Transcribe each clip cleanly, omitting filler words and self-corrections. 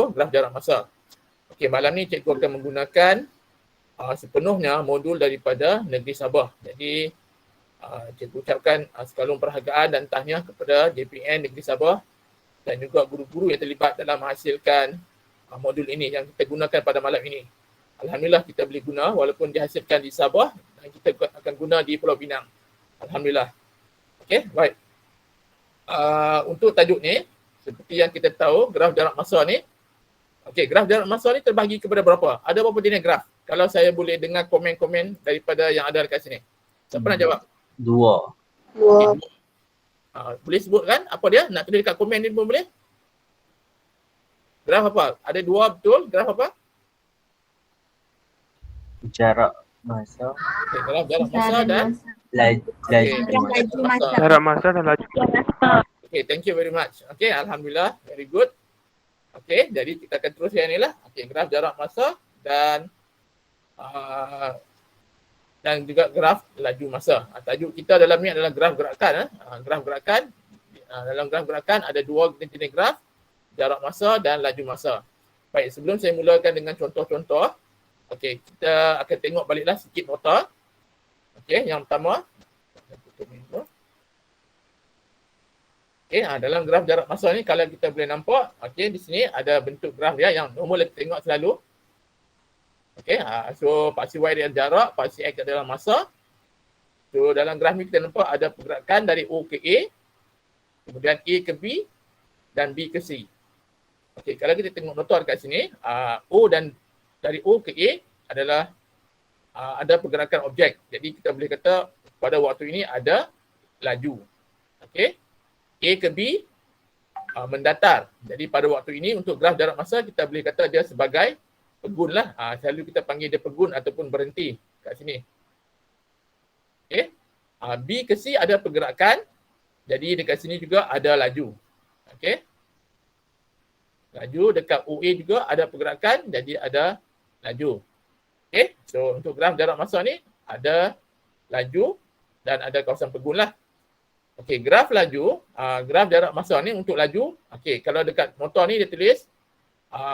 graf jarak masa. Okey, malam ni cikgu akan menggunakan sepenuhnya modul daripada Negeri Sabah. Jadi cikgu ucapkan sekalung perhargaan dan tahniah kepada JPN Negeri Sabah dan juga guru-guru yang terlibat dalam menghasilkan modul ini yang kita gunakan pada malam ini. Alhamdulillah kita boleh guna walaupun dihasilkan di Sabah dan kita akan guna di Pulau Pinang. Alhamdulillah. Okey, baik. Untuk tajuk ni, seperti yang kita tahu, graf jarak masa ni, okey, graf jarak masa ni terbahagi kepada berapa? Ada berapa jenis graf? Kalau saya boleh dengar komen-komen daripada yang ada dekat sini. Siapa nak jawab? 2. Okay, boleh sebutkan apa dia? Nak tulis dekat komen ni pun boleh? Graf apa? Ada 2 betul? Graf apa? Jarak masa. Okay, graf jarak masa dan Laju masa. Jarak masa dan laju. Okay, thank you very much. Okay, Alhamdulillah. Very good. Okay, jadi kita akan terus yang ni lah. Okay, graf jarak masa dan juga graf laju masa. Tajuk kita dalam ni adalah graf gerakan. Graf gerakan. Dalam graf gerakan ada 2 jenis graf. Jarak masa dan laju masa. Baik, sebelum saya mulakan dengan contoh-contoh. Okay, kita akan tengok baliklah sikit nota. Okay, yang pertama. Okay, dalam graf jarak masa ni kalau kita boleh nampak, okay, di sini ada bentuk graf dia yang normal kita tengok selalu. Okay, so paksi Y dia jarak, paksi X adalah masa. So dalam graf ni kita nampak ada pergerakan dari O ke A, kemudian A ke B dan B ke C. Okay, kalau kita tengok nota dekat sini, O dan dari O ke A adalah ada pergerakan objek. Jadi kita boleh kata pada waktu ini ada laju. Okay. A ke B mendatar. Jadi pada waktu ini untuk graf jarak masa kita boleh kata dia sebagai pegun lah. Selalu kita panggil dia pegun ataupun berhenti kat sini. Okay. B ke C ada pergerakan. Jadi dekat sini juga ada laju. Okay. Laju dekat OA juga ada pergerakan. Jadi ada laju. Okay. So untuk graf jarak masa ni ada laju dan ada kawasan pegun lah. Okey, graf laju, graf jarak masa ni untuk laju. Okey, kalau dekat nota ni dia tulis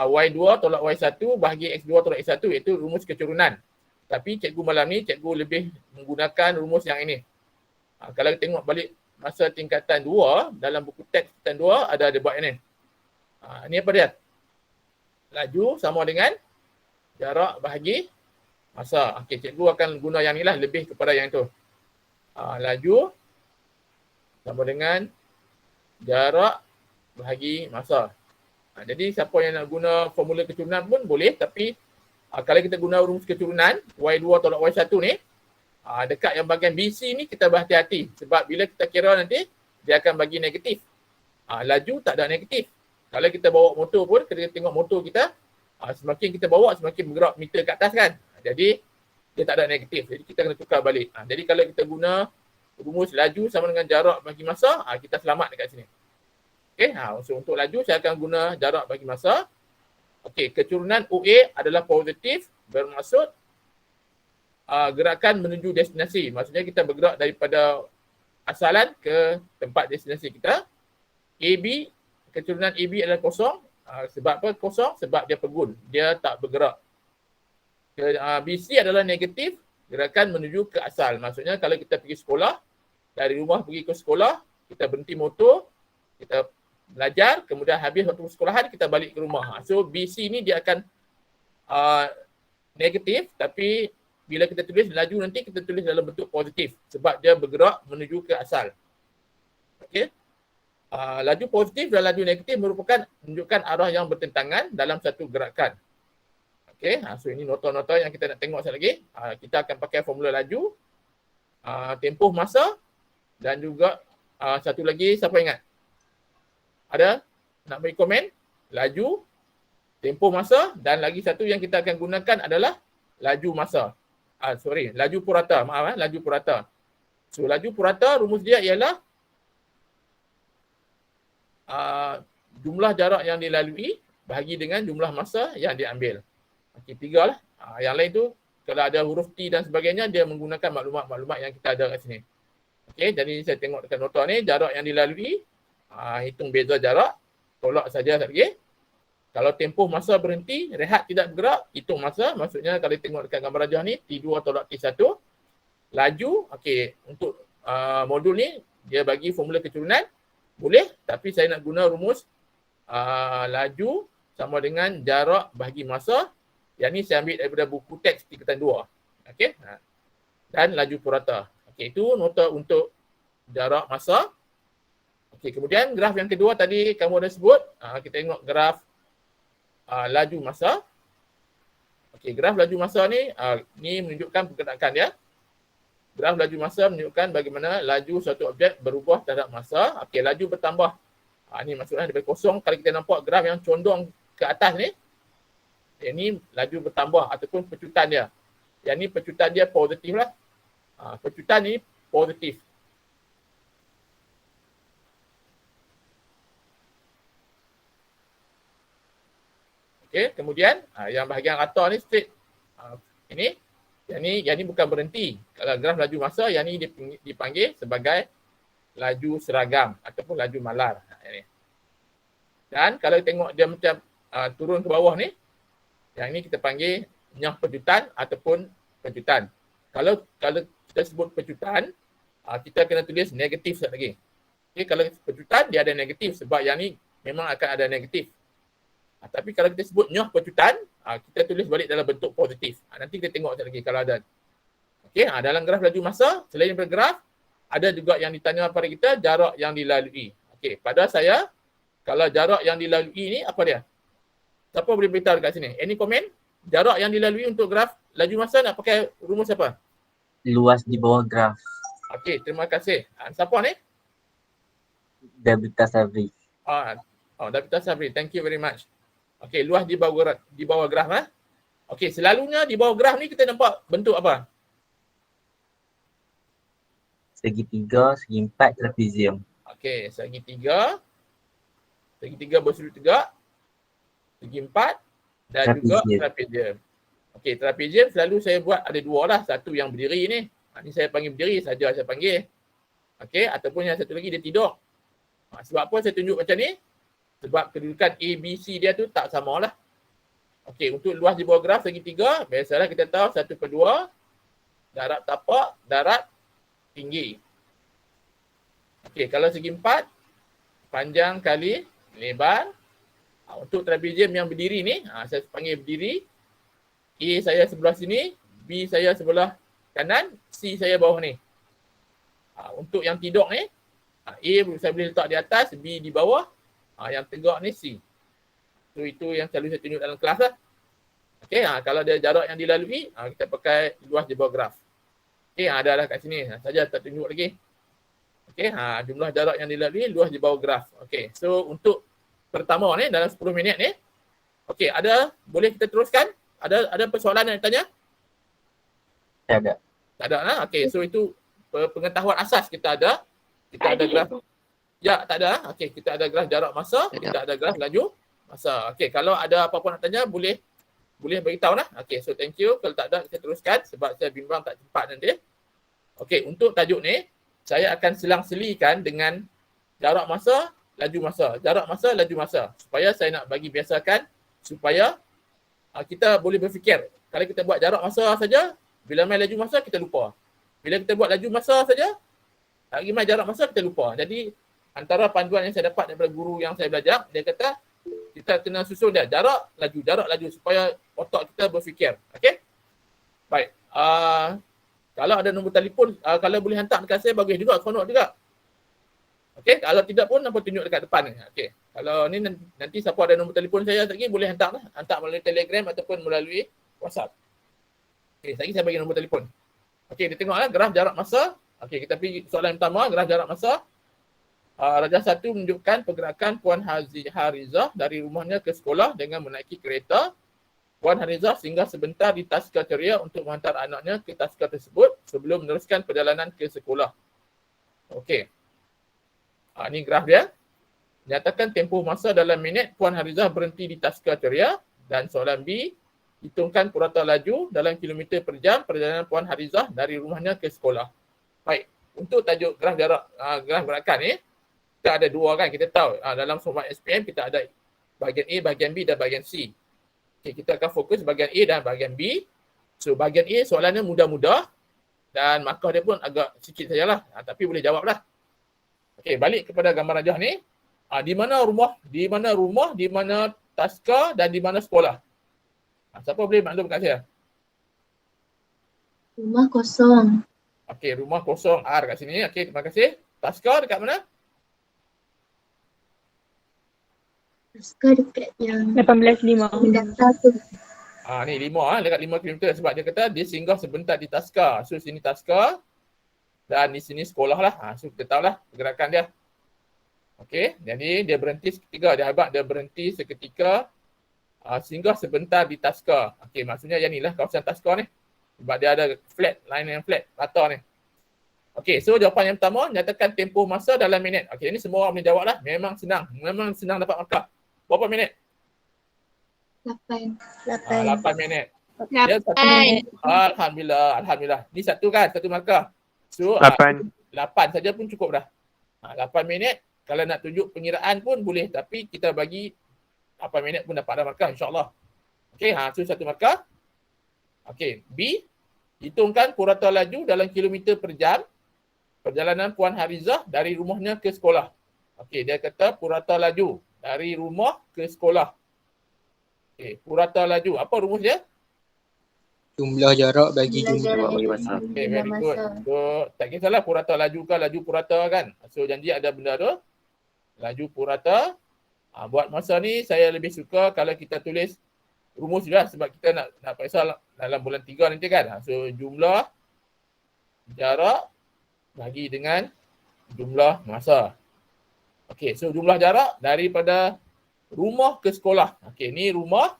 Y2 tolak Y1 bahagi X2 tolak X1 iaitu rumus kecurunan. Tapi cikgu malam ni cikgu lebih menggunakan rumus yang ini. Kalau kita tengok balik masa tingkatan 2 dalam buku teks tingkatan 2 ada dia buat ini. Ini apa dia? Laju sama dengan jarak bahagi masa. Okey, cikgu akan guna yang ni lah lebih kepada yang itu. Laju sama dengan jarak bahagi masa. Jadi siapa yang nak guna formula kecurunan pun boleh, tapi kalau kita guna rumus kecurunan Y2 tolak Y1 ni, dekat yang bahagian BC ni kita berhati-hati sebab bila kita kira nanti dia akan bagi negatif. Laju tak ada negatif. Kalau kita bawa motor pun, kita tengok motor kita, semakin kita bawa semakin bergerak meter ke atas kan. Jadi dia tak ada negatif. Jadi kita kena tukar balik. Jadi kalau kita guna rumus laju sama dengan jarak bagi masa, kita selamat dekat sini. Okey, so untuk laju saya akan guna jarak bagi masa. Okey, kecurunan OA adalah positif, bermaksud gerakan menuju destinasi. Maksudnya kita bergerak daripada asalan ke tempat destinasi kita. AB, kecurunan AB adalah kosong. Sebab apa kosong? Sebab dia pegun, dia tak bergerak. BC adalah negatif, gerakan menuju ke asal. Maksudnya kalau kita pergi sekolah, dari rumah pergi ke sekolah, kita berhenti motor, kita belajar, kemudian habis waktu sekolahan, kita balik ke rumah. So BC ni dia akan negatif, tapi bila kita tulis laju nanti, kita tulis dalam bentuk positif. Sebab dia bergerak menuju ke asal. Okay. Laju positif dan laju negatif merupakan menunjukkan arah yang bertentangan dalam satu gerakan. Okay, so ini nota-nota yang kita nak tengok sekali lagi. Kita akan pakai formula laju, tempoh masa dan juga satu lagi, siapa ingat? Ada? Nak beri komen? Laju, tempoh masa dan lagi satu yang kita akan gunakan adalah laju masa. Laju purata. Maaf, laju purata. So laju purata rumus dia ialah jumlah jarak yang dilalui bahagi dengan jumlah masa yang diambil. Okey, 3 lah. Yang lain tu kalau ada huruf T dan sebagainya, dia menggunakan maklumat-maklumat yang kita ada kat sini. Okey, jadi saya tengok dekat nota ni, jarak yang dilalui, hitung beza jarak, tolak saja lagi. Kalau tempoh masa berhenti, rehat tidak bergerak, hitung masa. Maksudnya kalau tengok dekat gambar rajah ni, T2 atau T1. Laju, okey, untuk modul ni, dia bagi formula keturunan. Boleh, tapi saya nak guna rumus laju sama dengan jarak bahagi masa. Yang ni saya ambil daripada buku teks tingkatan 2. Okey. Dan laju purata. Okey, itu nota untuk jarak masa. Okey, kemudian graf yang kedua tadi kamu ada sebut. Kita tengok graf laju masa. Okey, graf laju masa ni menunjukkan pergerakan dia. Graf laju masa menunjukkan bagaimana laju suatu objek berubah terhadap masa. Okey, laju bertambah. Ni maksudnya daripada kosong. Kalau kita nampak graf yang condong ke atas ni, ini laju bertambah ataupun pecutan dia. Yang ni pecutan dia positif lah. Pecutan ni positif. Okey, kemudian yang bahagian rata ni straight. Ini yang ni bukan berhenti. Kalau graf laju masa, yang ni dipanggil sebagai laju seragam ataupun laju malar. Dan kalau tengok dia macam turun ke bawah ni, yang ni kita panggil nyah pecutan ataupun pecutan. Kalau kita sebut pecutan, kita kena tulis negatif sekali lagi. Okay, kalau pecutan dia ada negatif sebab yang ni memang akan ada negatif. Tapi kalau kita sebut nyah pecutan, kita tulis balik dalam bentuk positif. Nanti kita tengok sekali lagi kalau ada. Okey, dalam graf laju masa, selain daripada graf, ada juga yang ditanya pada kita jarak yang dilalui. Okey, pada saya, kalau jarak yang dilalui ni apa dia? Siapa boleh beritahu dekat sini? Any comment? Jarak yang dilalui untuk graf laju masa nak pakai rumus apa? Luas di bawah graf. Okey, terima kasih. Siapa ni? Davita Sabri. Davita Sabri. Thank you very much. Okey, luas di bawah graf. Okey, selalunya di bawah graf ni kita nampak bentuk apa? Segitiga, segi empat, trapezium. Okey, segitiga bersudut tegak, segi empat dan juga trapezium. Okey, trapezium selalu saya buat ada dua lah. Satu yang berdiri ni. Ni saya panggil berdiri saja saya panggil. Okey, ataupun yang satu lagi dia tidur. Sebab apa saya tunjuk macam ni? Sebab kedudukan A, B, C dia tu tak sama lah. Okey, untuk luas di bawah graf segitiga, biasalah kita tahu 1/2 darat tapak, darat tinggi. Okey, kalau segi empat, panjang kali lebar. Untuk trapezium yang berdiri ni, saya panggil berdiri. A saya sebelah sini, B saya sebelah kanan, C saya bawah ni. Untuk yang tidur ni, A saya boleh letak di atas, B di bawah, yang tegak ni C. So, itu yang selalu saya tunjuk dalam kelas lah. Okey, kalau ada jarak yang dilalui, kita pakai luas di bawah graf. Okey, ada dah kat sini. Saja tak tunjuk lagi. Okey, jumlah jarak yang dilalui, luas di bawah graf. Okey, so untuk pertama ni dalam 10 minit ni, okey, boleh kita teruskan? Ada persoalan yang ditanya? Tak ada. Tak ada lah. Okey, so itu pengetahuan asas kita ada. Kita ada graf. Ya, tak ada. Okey, kita ada graf jarak masa, kita ada graf laju masa. Okey, kalau ada apa-apa nak tanya boleh beritahu lah. Okey, so thank you. Kalau tak ada kita teruskan sebab saya bimbang tak cepat nanti. Okey, untuk tajuk ni saya akan selang-selikan dengan jarak masa, laju masa. Jarak masa, laju masa. Supaya saya nak bagi biasakan supaya kita boleh berfikir. Kalau kita buat jarak masa saja, bila main laju masa kita lupa. Bila kita buat laju masa saja, lagi main jarak masa kita lupa. Jadi antara panduan yang saya dapat daripada guru yang saya belajar, dia kata kita kena susun dia jarak laju supaya otak kita berfikir. Okey? Baik. Kalau ada nombor telefon, kalau boleh hantar dekat saya bagus juga, seronok juga. Okey, kalau tidak pun nampak tunjuk dekat depan ni. Okey. Kalau ni nanti siapa ada nombor telefon saya lagi boleh hantar lah. Hantar melalui Telegram ataupun melalui WhatsApp. Okey, lagi saya bagi nombor telefon. Okey, kita tengoklah graf jarak masa. Okey, kita pergi soalan pertama, graf jarak masa. Rajah 1 menunjukkan pergerakan Puan Harizah dari rumahnya ke sekolah dengan menaiki kereta. Puan Harizah singgah sebentar di Taska Ceria untuk menghantar anaknya ke Taska tersebut sebelum meneruskan perjalanan ke sekolah. Okey. Ini graf dia. Nyatakan tempoh masa dalam minit Puan Harizah berhenti di Taska Ceria. Dan soalan B, hitungkan purata laju dalam kilometer per jam perjalanan Puan Harizah dari rumahnya ke sekolah. Baik, untuk tajuk graf gerakan ni, kita ada dua kan, kita tahu dalam format SPM kita ada bahagian A, bahagian B dan bahagian C. Okay, kita akan fokus bahagian A dan bahagian B. So bahagian A soalannya mudah-mudah dan markah dia pun agak sikit sajalah. Tapi boleh jawab lah. Okay, balik kepada gambar rajah ni. Di mana rumah, di mana taska dan di mana sekolah? Siapa boleh maklum kat saya? Rumah kosong. Okey, rumah kosong R kat sini. Okey, terima kasih. Taska dekat mana? Taska dekat yang 18.5. mendaftar tu. Ni 5 dekat 5 km sebab dia kata dia singgah sebentar di Taska. So sini Taska dan di sini sekolah lah. So kita tahulah pergerakan dia. Okey, jadi dia berhenti seketika. Dia habaq dia berhenti seketika singgah sebentar di Taska. Okey, maksudnya yang inilah kawasan Taska ni. Sebab dia ada flat, line yang flat, rata ni. Okey, so jawapan yang pertama, nyatakan tempoh masa dalam minit. Okey, ini semua orang boleh jawab lah. Memang senang dapat markah. Berapa minit? 8. 8 minit. Ya, 1 minit. Alhamdulillah. Ni satu markah. So 8 saja pun cukup dah. 8 minit. Kalau nak tunjuk pengiraan pun boleh. Tapi kita bagi 8 minit pun dapat dah markah insyaAllah. Okey, so satu markah. Okey, B. Hitungkan purata laju dalam kilometer per jam. Perjalanan Puan Harizah dari rumahnya ke sekolah. Okey, dia kata purata laju dari rumah ke sekolah. Okey, purata laju. Apa rumus dia? Jumlah jarak bagi jumlah bagi masa. Okay, very good. So, tak kisahlah purata laju ke laju purata kan. So, janji ada benda tu. Laju purata. Buat masa ni, saya lebih suka kalau kita tulis rumus juga sebab kita nak periksa dalam bulan 3 nanti kan. So, jumlah jarak bagi dengan jumlah masa. Okey, so jumlah jarak daripada rumah ke sekolah. Okey, ni rumah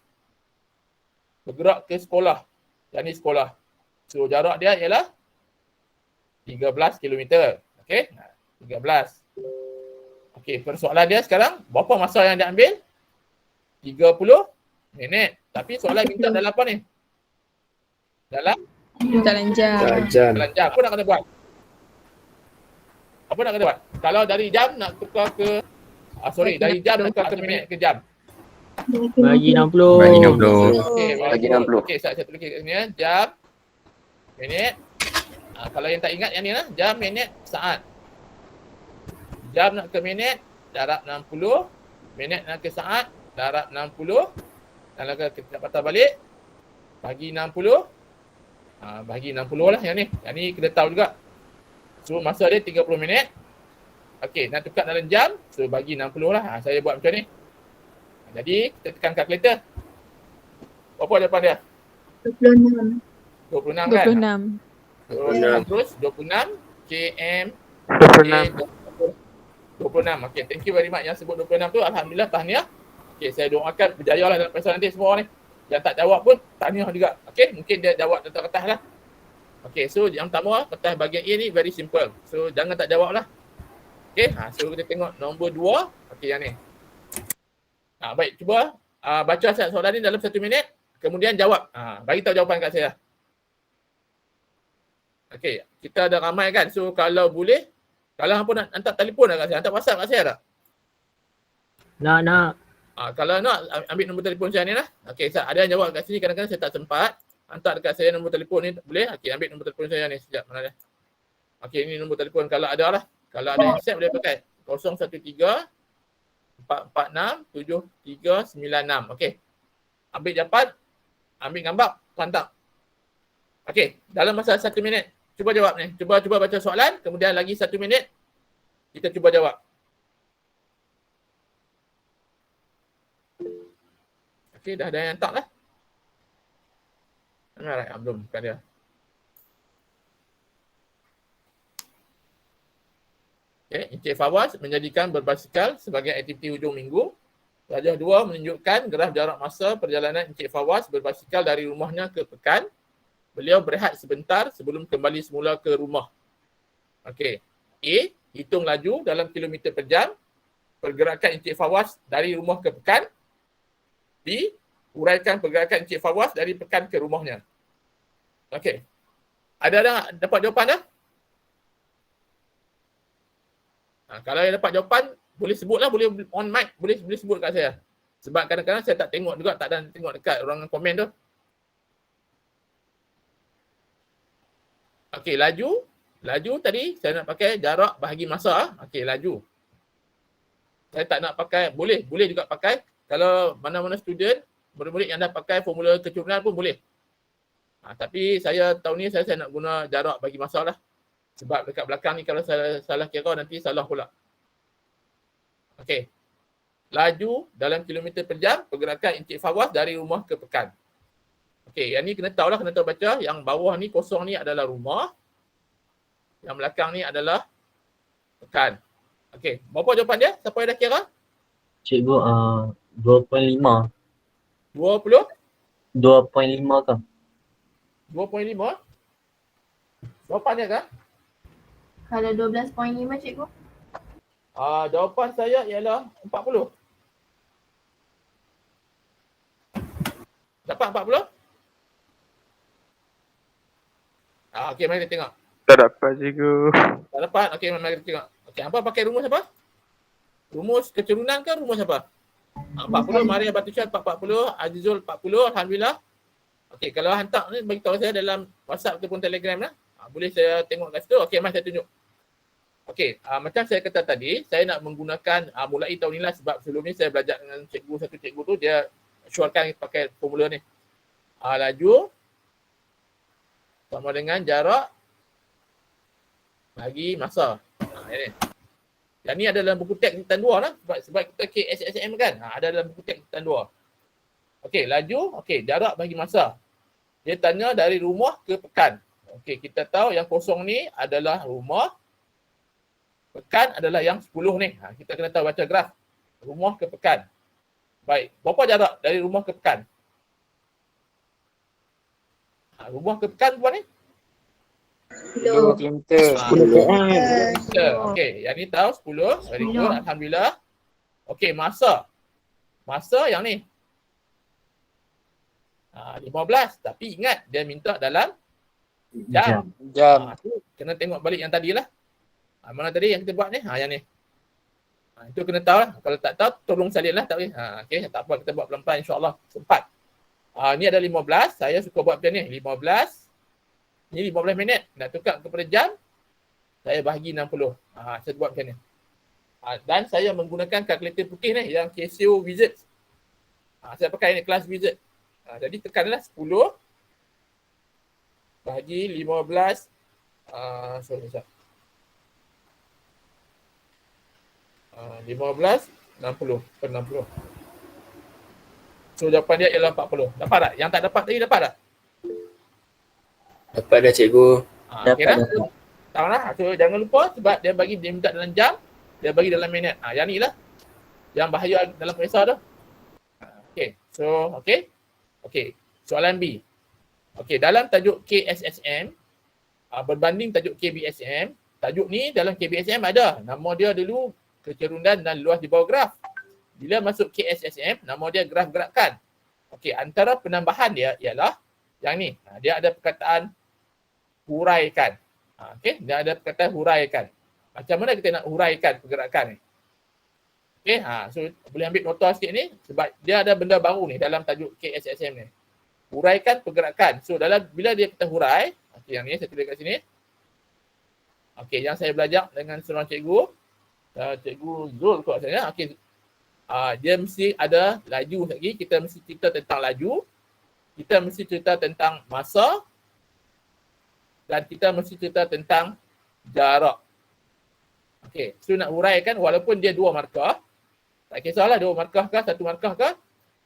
bergerak ke sekolah. Dan ni sekolah. So jarak dia ialah 13 km. Okey, 13. Okey, persoalan dia sekarang, berapa masa yang dia ambil? 30 minit. Tapi soalan minta dalam apa ni? Dalam Dalam jam. jam. Apa nak kena buat? Apa nak kena buat? Kalau dari jam nak tukar ke dari jam nak tukar ke minit ke jam. Bagi 60. Bagi 60. Okey, Bagi 60. Okey, saya tulis kat sini ya. Jam, minit. Kalau yang tak ingat yang ni lah, jam, minit, saat. Jam nak ke minit, darab 60. Minit nak ke saat, darab 60. Dan kita patah balik, bagi 60. Bagi 60 lah yang ni. Yang ni kena tahu juga. So masa dia 30 minit. Okey, nak tukar dalam jam. So bagi 60 lah. Saya buat macam ni. Jadi kita tekan kalkulator. Berapa jawapan dia? 26. 26 kan? 26. Terus 26 km 26. Okey, thank you very much yang sebut 26 tu. Alhamdulillah, tahniah. Okey, saya doakan berjaya lah dalam periksa nanti semua ni. Yang tak jawab pun tahniah juga. Okey, mungkin dia jawab tentang kertas lah. Okey, so yang pertama kertas bahagian A ni very simple. So jangan tak jawab lah. Okey, so kita tengok nombor 2. Okey, yang ni. Baik, cuba baca soalan ni dalam 1 minit. Kemudian jawab. Bagi tahu jawapan kat saya. Okey, kita ada ramai kan. So kalau boleh, kalau hampa nak hantar telefon kat saya, hantar WhatsApp kat saya tak? Nak. Kalau nak, ambil nombor telefon saya ni lah. Okey, ada yang jawab kat sini, kadang-kadang saya tak sempat. Hantar dekat saya nombor telefon ni, boleh? Okey, ambil nombor telefon saya ni sekejap. Mana dia? Okey, ini nombor telefon kalau ada lah. Kalau ada handset boleh pakai. 013 446 7396. Okey. Ambil jawapan, ambil gambar, hantar. Okey, dalam masa 1 minit. Cuba jawab ni. Cuba baca soalan, kemudian lagi 1 minit kita cuba jawab. Okey, dah ada yang hantar lah. Alright, belum bukan dia. Okay, Encik Fawaz menjadikan berbasikal sebagai aktiviti hujung minggu. Rajah 2 menunjukkan graf jarak masa perjalanan Encik Fawaz berbasikal dari rumahnya ke pekan. Beliau berehat sebentar sebelum kembali semula ke rumah. Okey. A, hitung laju dalam kilometer per jam. Pergerakan Encik Fawaz dari rumah ke pekan. B, uraikan pergerakan Encik Fawaz dari pekan ke rumahnya. Okey. Ada dah dapat jawapan dah? Kalau yang dapat jawapan, boleh sebutlah, boleh on mic, boleh sebut kat saya. Sebab kadang-kadang saya tak tengok juga, tak ada tengok dekat ruangan komen tu. Okey, laju. Laju tadi saya nak pakai jarak bahagi masa. Okey, laju. Saya tak nak pakai, boleh juga pakai. Kalau mana-mana student, murid-murid yang dah pakai formula keturunan pun boleh. Tapi saya tahun ni saya nak guna jarak bagi masa lah. Sebab dekat belakang ni kalau saya salah kira nanti salah pula. Okey. Laju dalam kilometer per jam, pergerakan Encik Fawaz dari rumah ke pekan. Okey, yang ni kena tahu baca. Yang bawah ni kosong ni adalah rumah. Yang belakang ni adalah pekan. Okey, berapa jawapan dia? Siapa yang dah kira? Cikgu 2.5. 20? 2.5 ke? 2.5? Jawapan dia kan? Kalau 12.5 cikgu? Jawapan saya ialah 40. Dapat 40? Okey, mari kita tengok. Tak dapat cikgu. Tak dapat? Okey, mari kita tengok. Okey, apa pakai rumus apa? Rumus keturunan ke rumus apa? 40, Maria Batusyad 40, Azizul 40, Alhamdulillah. Okey, kalau hantar ni bagi tahu saya dalam WhatsApp ataupun Telegram lah. Boleh saya tengok kat situ. Okey, mari saya tunjuk. Okey, macam saya kata tadi, saya nak menggunakan mulai tahun ni lah sebab sebelum ni saya belajar dengan satu cikgu tu, dia syorkan pakai formula ni. Laju sama dengan jarak bagi masa. Ini. Yang ni ada dalam buku teks tingkatan 2 lah sebab kita KSSM kan. Ada dalam buku teks tingkatan 2. Okey, laju, okey, jarak bagi masa. Dia tanya dari rumah ke pekan. Okey, kita tahu yang kosong ni adalah rumah. Pekan adalah yang 10 ni. Kita kena tahu baca graf. Rumah ke pekan. Baik. Berapa jarak dari rumah ke pekan? Rumah ke pekan buat ni? 10 kilometer. 10. Okey. Yang ni tahu 10. Very good. Alhamdulillah. Okey. Masa. Masa yang ni. 15. Tapi ingat dia minta dalam jam. Jam. Kena tengok balik yang tadi lah. Mana tadi yang kita buat ni? Yang ni. Itu kena tahu lah. Kalau tak tahu, tolong salin lah. Tak boleh. Okay, tak apa. Kita buat pelan-pelan insyaAllah. Sempat. Ni ada 15. Saya suka buat macam ni. 15. Ni 15 minit. Nak tukar kepada jam. Saya bahagi 60. Saya buat macam ni. Dan saya menggunakan kalkulator putih ni. Yang Casio Wizard. Saya pakai ni kelas Wizard. Jadi tekanlah 10. Bahagi 15. Sorry. 15, 60 per 60. So jawapan dia ialah 40. Dapat tak? Yang tak dapat tadi dapat tak? Dapat dah cikgu. Okay dah? Tahu lah. So jangan lupa sebab dia minta dalam jam, dia bagi dalam minit. Yang ni lah. Yang bahaya dalam pemeriksaan tu. Okay. So, okay. Soalan B. Okay, dalam tajuk KSSM, berbanding tajuk KBSM, tajuk ni dalam KBSM ada. Nama dia dulu kecerunan dan luas di bawah graf. Bila masuk KSSM, nama dia graf gerakan. Okey, antara penambahan dia ialah yang ni. Dia ada perkataan huraikan. Okey, dia ada perkataan huraikan. Macam mana kita nak huraikan pergerakan ni? Okey, so boleh ambil nota sikit ni sebab dia ada benda baru ni dalam tajuk KSSM ni. Huraikan pergerakan. So bila kita hurai, okey yang ni saya tulis kat sini. Okey, yang saya belajar dengan seorang cikgu, Cikgu Zul kot saya. Okey. Dia mesti ada laju lagi. Kita mesti cerita tentang laju. Kita mesti cerita tentang masa. Dan kita mesti cerita tentang jarak. Okey. So nak huraikan walaupun dia 2 markah. Tak kisahlah 2 markah ke 1 markah ke.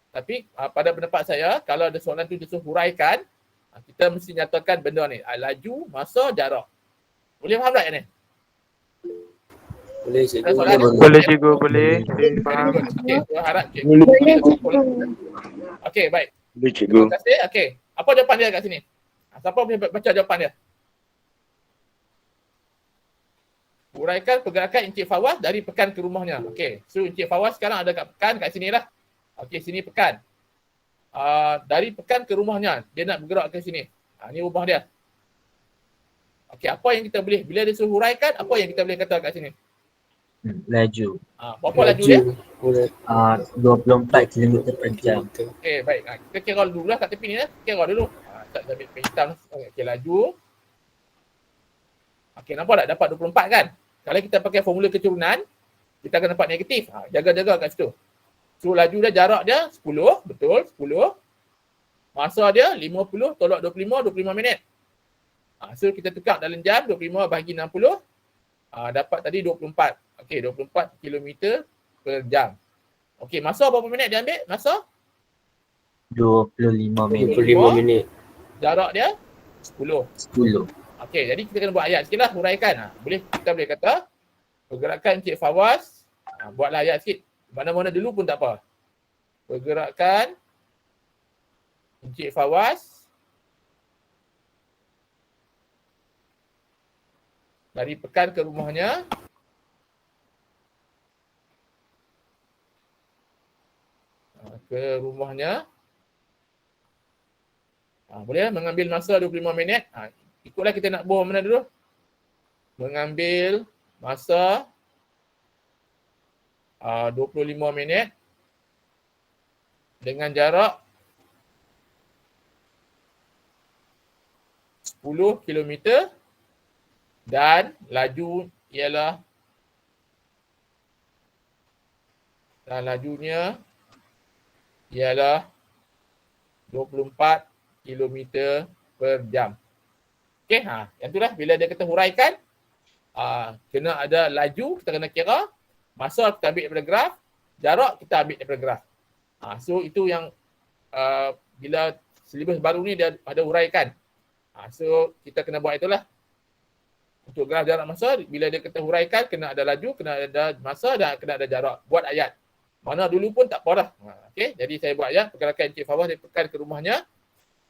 Tapi pada pendapat saya kalau ada soalan tu disuruh huraikan, kita mesti nyatakan benda ni. Laju, masa, jarak. Boleh faham tak ni? Boleh cikgu. Boleh cikgu, boleh. Faham. Okey, saya harap cikgu. Okey, baik. Boleh cikgu. Terima kasih. Okey. Apa jawapan dia kat sini? Siapa boleh baca jawapan dia? Huraikan pergerakan Encik Fawaz dari pekan ke rumahnya. Okey. So Encik Fawaz sekarang ada kat pekan kat sini lah. Okey, sini pekan. Dari pekan ke rumahnya, dia nak bergerak ke sini. Ni rumah dia. Okey, apa yang kita boleh, bila dia suruh huraikan, apa yang kita boleh kata kat sini? Laju. Berapa laju dia? 24 km per jam. Okey, baik. Kita kira dulu lah kat tepi ni lah. Kira dulu. Tak ambil pen hitam. Okey, laju. Okey, nampak tak? Dapat 24 kan? Kalau kita pakai formula keturunan, kita akan dapat negatif. Jaga-jaga kat situ. So, laju dia, jarak dia 10. Betul, 10. Masa dia 50 tolak 25, 25 minit. So, kita tukar dalam jam, 25 bahagi 60. Dapat tadi 24. Okey, 24 km per jam. Okey, masa berapa minit dia ambil? Masa? 25 minit. 25 minit. Jarak dia 10. 10. Okey, jadi kita kena buat ayat sikit lah, huraikan. Kita boleh kata, pergerakan Encik Fawaz, buatlah ayat sikit. Mana-mana dulu pun tak apa. Pergerakan Encik Fawaz dari pekan ke rumahnya. Boleh mengambil masa 25 minit. Ikutlah kita nak bor mana dulu. Mengambil masa 25 minit dengan jarak 10 km dan lajunya ialah 24 km per jam. Okey, yang itulah bila dia kata huraikan, kena ada laju, kita kena kira, masa kita ambil daripada graf, jarak kita ambil daripada graf. So itu yang bila silibus baru ni dia ada huraikan. So kita kena buat itulah. Untuk graf jarak masa, bila dia kata huraikan, kena ada laju, kena ada masa dan kena ada jarak. Buat ayat. Mana dulu pun tak apa dah. Okey, jadi saya buat ayat, pergerakan Encik Fawaz dari pekan ke rumahnya,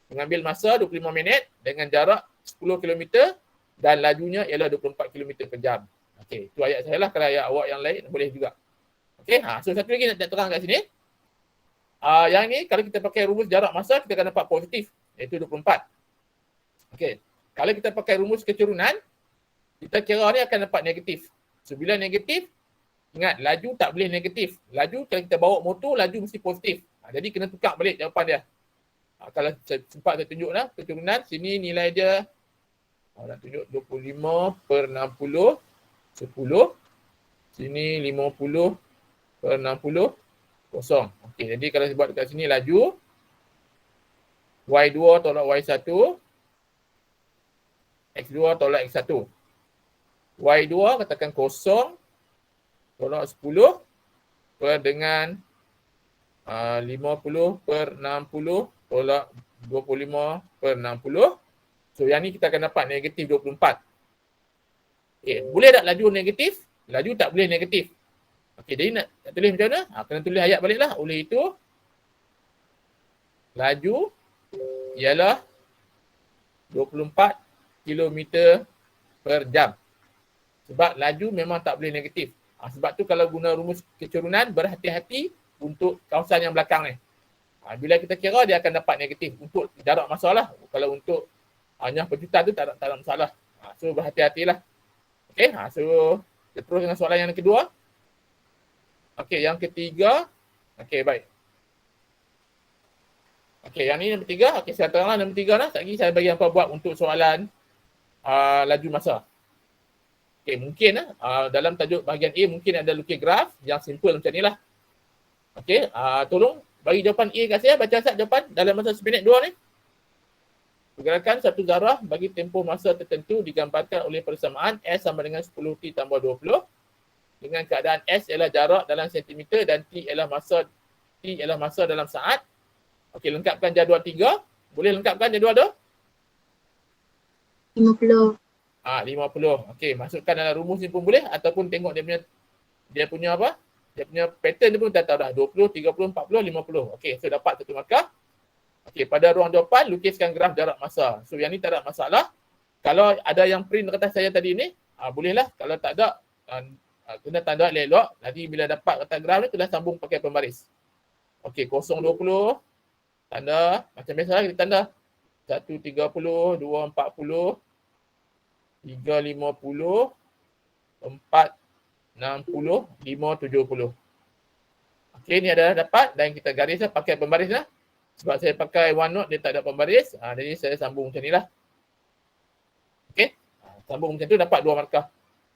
mengambil masa 25 minit dengan jarak 10 km dan lajunya ialah 24 km per jam. Okey, itu ayat saya lah. Kalau ayat awak yang lain boleh juga. Okey, so satu lagi nak terang kat sini. Yang ni kalau kita pakai rumus jarak masa, kita akan dapat positif, iaitu 24. Okey, kalau kita pakai rumus keturunan, kita kira ni akan dapat negatif. So bila negatif, ingat laju tak boleh negatif. Laju kalau kita bawa motor, laju mesti positif. Jadi kena tukar balik jawapan dia. Kalau sempat saya tunjuk lah keturunan, sini nilai dia nak tunjuk 25 per 60 10. Sini 50 per 60 kosong. Okey, jadi kalau saya buat dekat sini laju Y2 tolak Y1, X2 tolak X1. Y2 katakan kosong tolak 10 per dengan 50 per 60 tolak 25 per 60. So yang ni kita akan dapat negatif 24. Okay, boleh tak laju negatif? Laju tak boleh negatif. Okey, jadi nak tulis macam mana? Kena tulis ayat balik lah. Oleh itu, laju ialah 24 km per jam. Sebab laju memang tak boleh negatif. Sebab tu kalau guna rumus keturunan, berhati-hati untuk kawasan yang belakang ni. Bila kita kira, dia akan dapat negatif. Untuk jarak masalah. Kalau untuk hanya perjutaan tu tak ada masalah. So berhati-hatilah. Okey, so kita terus dengan soalan yang kedua. Okey, yang ketiga. Okey, baik. Okey, yang ni nombor 3. Okey, saya teranglah nombor 3 lah. Sekejap lagi saya bagi apa buat untuk soalan laju masa. Okey, mungkin dalam tajuk bahagian A mungkin ada lukis graf yang simple macam ni lah. Okey, tolong bagi jawapan A kat saya. Baca asal jawapan dalam masa 1 minit 2 ni. Pergerakan satu zarah bagi tempoh masa tertentu digambarkan oleh persamaan S sama dengan 10T tambah 20 dengan keadaan S ialah jarak dalam sentimeter dan T ialah masa dalam saat. Okey, lengkapkan jadual 3. Boleh lengkapkan jadual tu? 50. 50. Okey, masukkan dalam rumus ni pun boleh ataupun tengok dia punya apa? Dia punya pattern dia pun dah tahu dah. 20, 30, 40, 50. Okey, so dapat satu markah. Okey, pada ruang jawapan lukiskan graf jarak masa. So yang ni tak ada masalah. Kalau ada yang print kertas saya tadi ni, bolehlah. Kalau tak ada, kena tanda elok. Nanti bila dapat kertas graf ni, kena sambung pakai pembaris. Okey, 0, 20. Tanda. Macam biasa kita tanda. 1, 30, 2, 40. 3, 50. 4, 60, 5, 70. Okey, ni adalah dapat dan kita garis lah, pakai pembaris lah. Sebab saya pakai OneNote, dia tak ada pembaris. Jadi saya sambung macam ni lah. Okey, sambung macam tu dapat 2 markah.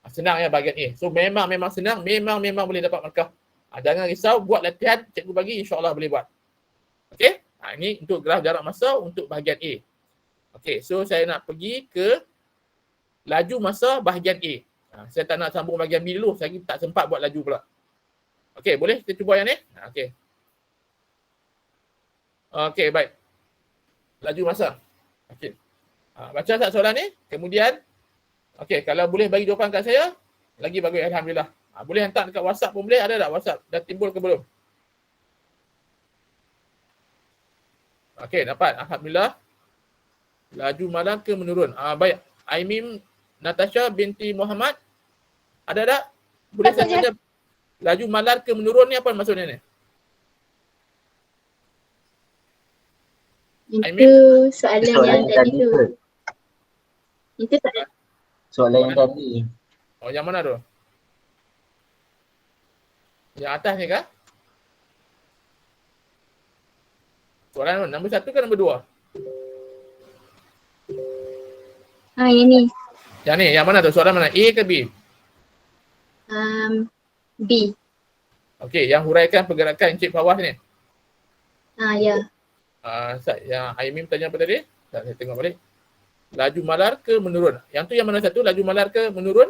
Senang ya bahagian A. So memang senang, memang boleh dapat markah. Jangan risau, buat latihan, cikgu bagi insyaAllah boleh buat. Okey, ini untuk graf jarak masa untuk bahagian A. Okey, so saya nak pergi ke laju masa bahagian A. Saya tak nak sambung bahagian B dulu, saya tak sempat buat laju pula. Okey, boleh kita cuba yang ni? Okey. Okey, baik. Laju masa. Okey. Baca tak soalan ni? Kemudian, okey, kalau boleh bagi jawapan kat saya, lagi bagus, alhamdulillah. Boleh hantar dekat WhatsApp pun boleh, ada tak WhatsApp? Dah timbul ke belum? Okey, dapat. Alhamdulillah. Laju malam ke menurun? Baik. Aimim Natasha binti Muhammad. Ada tak? Boleh saya tanya laju malar ke menurun ni apa maksudnya ni? Itu soalan yang tadi tu. Itu tak. Soalan yang tadi. Oh, yang mana tu? Yang atas ni kah? Soalan nombor 1 ke nombor 2? Yang ni. Yang ni, yang mana tu? Soalan mana? A ke B? B. Okey, yang huraikan pergerakan Encik Fawaz ni. Ya. Yang Aimim tanya apa tadi? Saya tengok balik. Laju malar ke menurun? Yang tu yang mana satu? Laju malar ke menurun?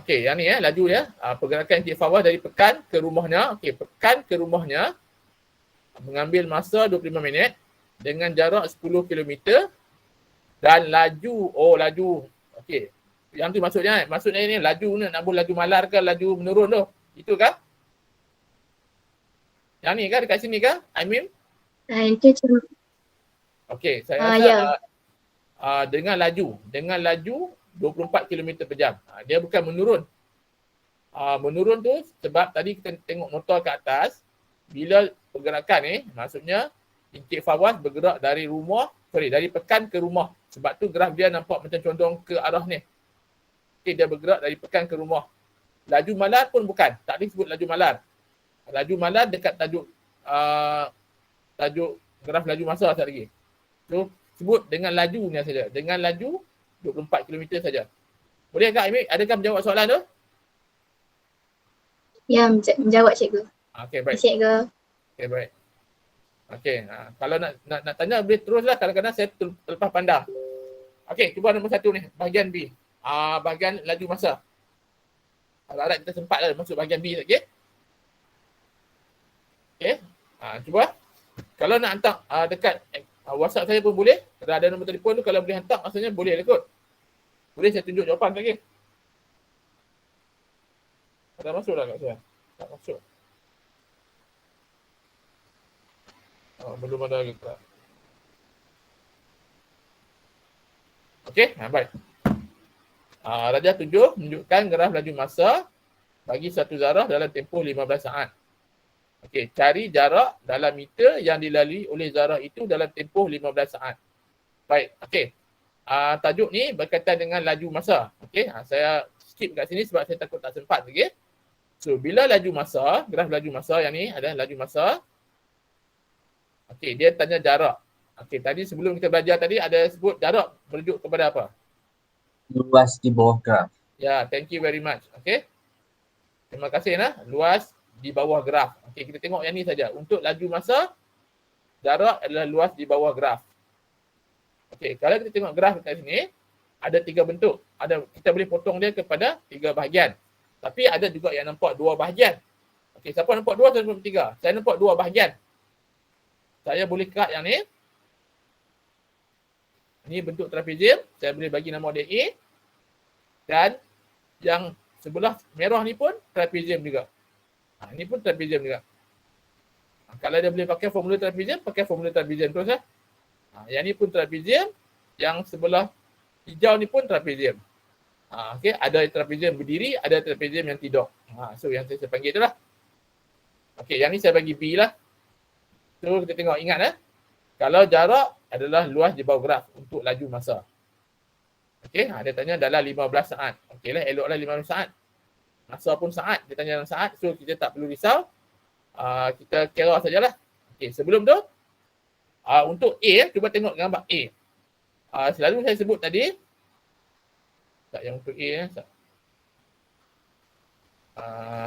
Okey, yang ni laju ya. Pergerakan Encik Fawaz dari pekan ke rumahnya. Okey, pekan ke rumahnya mengambil masa 25 minit dengan jarak 10 km dan laju. Okey. Yang tu maksudnya ni laju ni nak buat laju malar ke laju menurun tu? Itu kah? Yang ni kah dekat sini kah? Aimim? Itu macam Okey, saya rasa dengan laju 24 km per jam. Dia bukan menurun. Menurun tu sebab tadi kita tengok motor kat atas, bila pergerakan ni, maksudnya Encik Fawaz bergerak dari pekan ke rumah. Sebab tu graf dia nampak macam condong ke arah ni. Okey, dia bergerak dari pekan ke rumah. Laju malar pun bukan. Tak disebut laju malar. Laju malar dekat tajuk graf laju masa sekali lagi. So, sebut dengan laju ni saja. Dengan laju 24 km saja. Boleh Kak Aimim? Adakah menjawab soalan tu? Ya, menjawab cikgu. Okey, baik. Cikgu. Okey, baik. Okey, kalau nak tanya boleh teruslah, kadang-kadang saya terlepas pandang. Okey, cuba nombor 1 ni, bahagian B. Bahagian laju masa. Harap-harap kita sempat lah masuk bahagian B, okey? Okey, cuba. Kalau nak hantar dekat WhatsApp saya pun boleh. Kalau ada nombor telefon tu, kalau boleh hantar, maksudnya boleh lah kot. Boleh saya tunjuk jawapan lagi. Dah masuk dah kat saya? Tak masuk. Belum ada lagi tak. Okey, baik. Darjah 7 menunjukkan graf laju masa bagi satu zarah dalam tempoh 15 saat. Okey, cari jarak dalam meter yang dilalui oleh zarah itu dalam tempoh 15 saat. Baik, okey. Tajuk ni berkaitan dengan laju masa. Okey, saya skip kat sini sebab saya takut tak sempat lagi. So, bila laju masa, graf laju masa yang ni adalah laju masa. Okey, dia tanya jarak. Okey, tadi sebelum kita belajar tadi ada sebut jarak merujuk kepada apa? Luas di bawah graf. Ya, thank you very much. Okey. Terima kasih nah. Luas di bawah graf. Okey, kita tengok yang ni saja. Untuk laju masa, jarak adalah luas di bawah graf. Okey, kalau kita tengok graf kat sini, ada 3 bentuk. Kita boleh potong dia kepada 3 bahagian. Tapi ada juga yang nampak 2 bahagian. Okey, siapa nampak 2 atau nampak 3? Saya nampak 2 bahagian. Saya boleh cut yang ni. Ini bentuk trapezium. Saya boleh bagi nama dia A. Dan yang sebelah merah ni pun trapezium juga. Ini pun trapezium juga. Kalau dia boleh pakai formula trapezium, pakai formula trapezium terus lah. Yang ni pun trapezium. Yang sebelah hijau ni pun trapezium. Okay, ada trapezium berdiri, ada trapezium yang tidak. So yang saya panggil tu lah. Okay, yang ni saya bagi B lah. So kita tengok, ingat kalau jarak adalah luas di bawah graf untuk laju masa. Okey, dia tanya dalam 15 saat. Okeylah, eloklah 15 saat. Masa pun saat, dia tanya dalam saat. So, kita tak perlu risau. Kita kira sajalah. Okey, sebelum tu, untuk A, cuba tengok gambar A. Selalu saya sebut tadi, tak yang untuk A.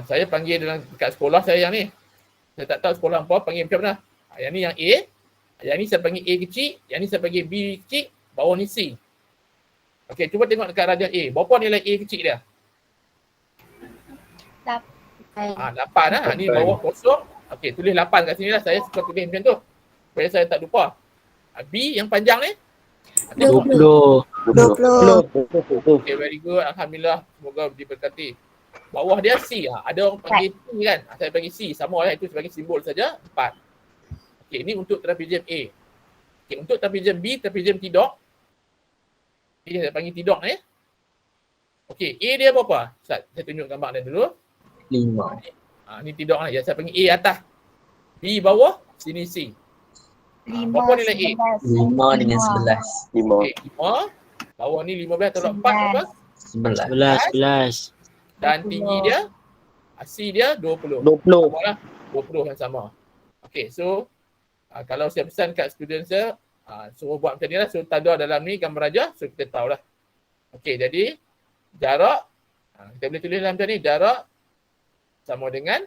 Saya panggil dalam dekat sekolah saya yang ni. Saya tak tahu sekolah apa panggil macam mana. Yang ni yang A. Yang ni saya panggil A kecil. Yang ni saya panggil B kecil. Bawah ni C. Okey, cuba tengok dekat radius A. Berapa nilai A kecil dia? 8 lah. Ni bawah kosong. Okey, tulis 8 kat sini lah. Saya suka tulis macam tu. Supaya saya tak lupa. B yang panjang ni? 20. Okay, very good. Alhamdulillah. Semoga diberkati. Bawah dia C. Ada orang panggil T kan? Saya panggil C. Sama lah. Itu sebagai simbol saja. 4. Okay, ini untuk trapezium A. Okay, untuk trapezium B, trapezium tidok. Okay, saya panggil tidok ni. Okay, A dia berapa? Saya tunjuk gambar dia dulu. 5. Ni tidok lah. Ya, saya panggil A atas. B bawah, sini C. Berapa nilai A? 5 dengan 11. 5. Okay, 5. Bawah ni 15 tolak 4 berapa? 11. 11. Dan tinggi dia, C dia 20. 20. Sama lah, 20 yang sama. Okay, so kalau saya pesan kat student saya, suruh buat macam ni lah. So tanda dalam ni gambar aja, so kita tahu lah. Okay, jadi jarak, kita boleh tulis dalam macam ni, jarak sama dengan,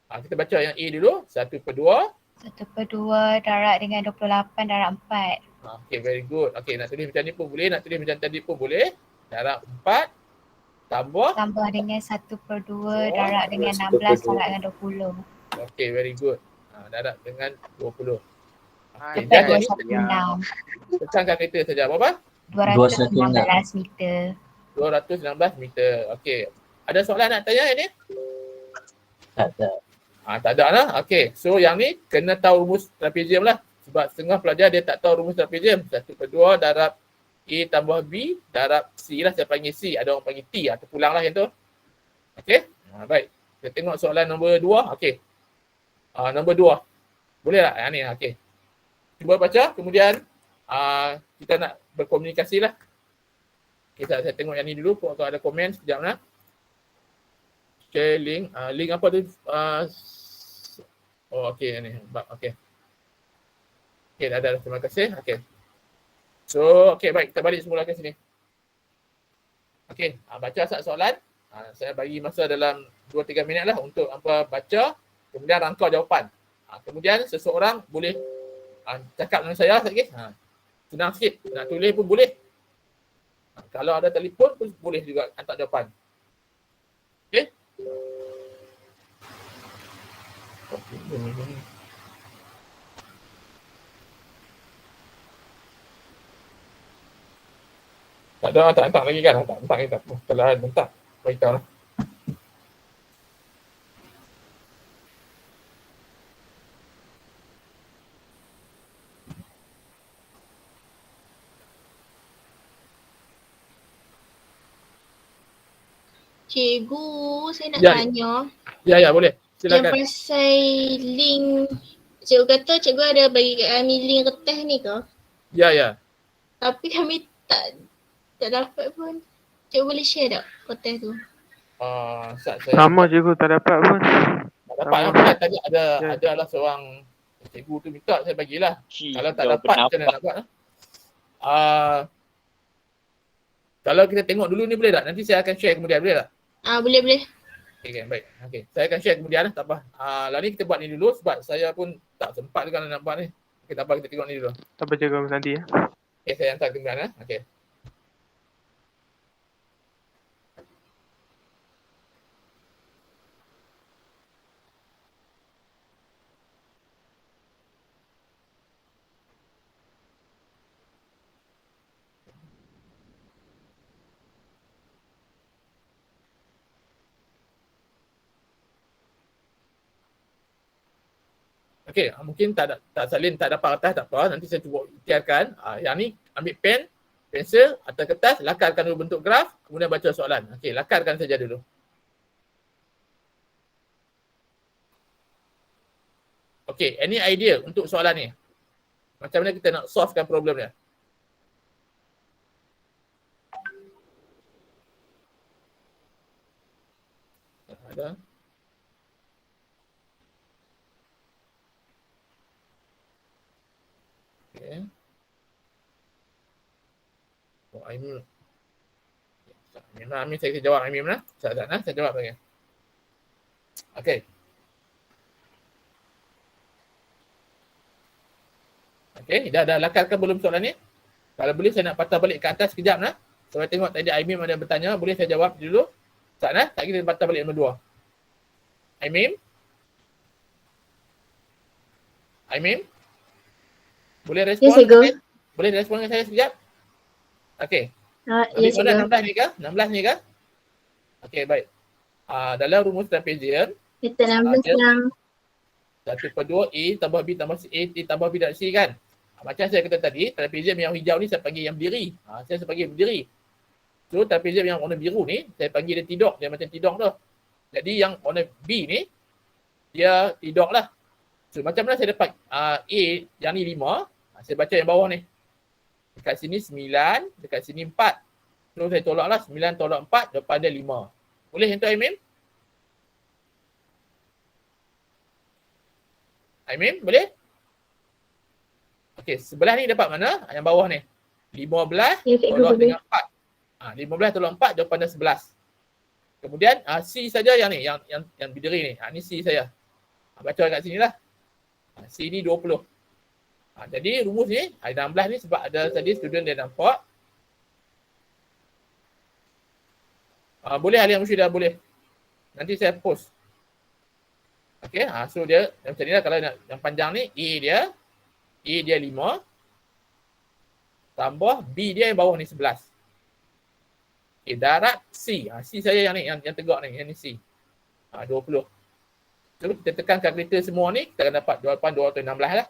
kita baca yang A dulu, 1/2. 1/2 darab dengan 28 darab 4. Okay, very good. Okay, nak tulis macam ni pun boleh, nak tulis macam tadi pun boleh. Darab 4 tambah Dengan 1/2 darab dengan 16 darab dengan 20. Okay, very good. Darab dengan 20. Okay, Dapat jadi 216. pecahkan kereta saja. Berapa? 216 meter. 216 meter. Okay. Ada soalan nak tanya ini? Tak ada. Tak ada lah. Okay. So yang ni kena tahu rumus trapezium lah. Sebab setengah pelajar dia tak tahu rumus trapezium. 1/2 darab A tambah B darab C lah. Saya panggil C. Ada orang panggil T. Terpulang lah yang tu. Okay. Baik. Kita tengok soalan nombor 2. Okay. Nombor 2. Boleh tak? Yang ni. Okay. Cuba baca. Kemudian kita nak berkomunikasi lah. Okay, saya tengok yang ni dulu. Kalau ada komen sekejap lah. Okay, link. Link apa tu? Okay, ni. Okay. Okay, dah ada. Terima kasih. Okay. So, okay, baik. Kita balik semula ke sini. Okay, baca satu soalan. Saya bagi masa dalam 2-3 minit lah untuk baca. Kemudian rangka jawapan. Kemudian seseorang boleh cakap dengan saya sikit. Senang sikit. Nak tulis pun boleh. Kalau ada telefon pun boleh juga hantar jawapan. Okay. Tak ada, tak hantar lagi kan? Tak hantar lagi tak. Kalau ada hantar, beritahu lah. Cikgu, saya nak Ya. tanya. Ya, boleh. Yang Silakan. pasal link, cikgu kata cikgu ada bagi kat kami link kertas ni ke? Ya. Tapi kami tak dapat pun. Cikgu boleh share tak kertas tu? Saya Sama cikgu tak dapat pun. tak dapat lah. Kan tadi adalah seorang cikgu tu minta saya bagilah. Kalau tak dapat macam mana nak buat lah. Kalau kita tengok dulu ni boleh tak? Nanti saya akan share kemudian, boleh tak? Boleh. Okay, baik. Okay. Saya akan share kemudian lah, tak apa. Lalu kita buat ni dulu sebab saya pun tak sempat juga nak buat ni. Okay, tak apa, kita tengok ni dulu. Tak apa cikgu nanti ya. Okay, saya hantar kemudian lah. Okay. Okey, mungkin tak salin, tak dapat kertas, tak apa. Nanti saya cuba ikhtiarkan. Yang ni ambil pen, pensel atau kertas, lakarkan dulu bentuk graf, kemudian baca soalan. Okey, lakarkan saja dulu. Okey, any idea untuk soalan ni? Macam mana kita nak solvekan problem dia? Masa. Okay. Oh, Aimim. Amin, saya jawab Aimim lah. Saya jawab lagi. Okay. Okay, dah lakarkan belum soalan ni? Kalau boleh saya nak patah balik ke atas sekejap lah. Saya tengok tadi Aimim ada bertanya, boleh saya jawab dulu? Tak nak? Tak kita patah balik nombor 2. Aimim? Aimim? Boleh respon? Yes, cikgu. Boleh respon dengan saya sekejap? Okay. Yes, Mana cikgu. 16 ni ke? 16 ni ke? Okay, baik. Dalam rumus trapezium, Method 16 yang 1/2 A tambah B tambah C, A tambah B dan C kan? Macam saya kata tadi, trapezium yang hijau ni saya panggil yang berdiri. Saya panggil berdiri. So, trapezium yang warna biru ni, saya panggil dia tidok. Dia macam tidok tu. Jadi, yang warna B ni, dia tidok lah. So, macam mana saya dapat A yang ni 5? Saya baca yang bawah ni. Dekat sini 9, dekat sini 4. So, saya tolak lah. 9 tolak 4, daripada 5. Boleh yang tu, Aimim? Aimim, boleh? Okey, sebelah ni dapat mana? Yang bawah ni. 15 Ya, cikgu, tolak boleh. dengan 4. 15 tolak 4 jawapan dia 11. Kemudian C saja yang ni, yang berdiri ni. Ni C saya. Baca kat sini lah. C ni 20. Jadi rumus ni, 16 ni sebab ada tadi student dia nampak. Boleh Alia Musyidah, boleh. Nanti saya post. Okey, so dia macam ni lah. Kalau nak yang panjang ni, A dia 5 tambah B dia yang bawah ni 11. Okay, darat C. C saya yang ni, yang tegak ni, yang ni C. 20. So kita tekan kalkulator semua ni, kita akan dapat jawapan 216 lah.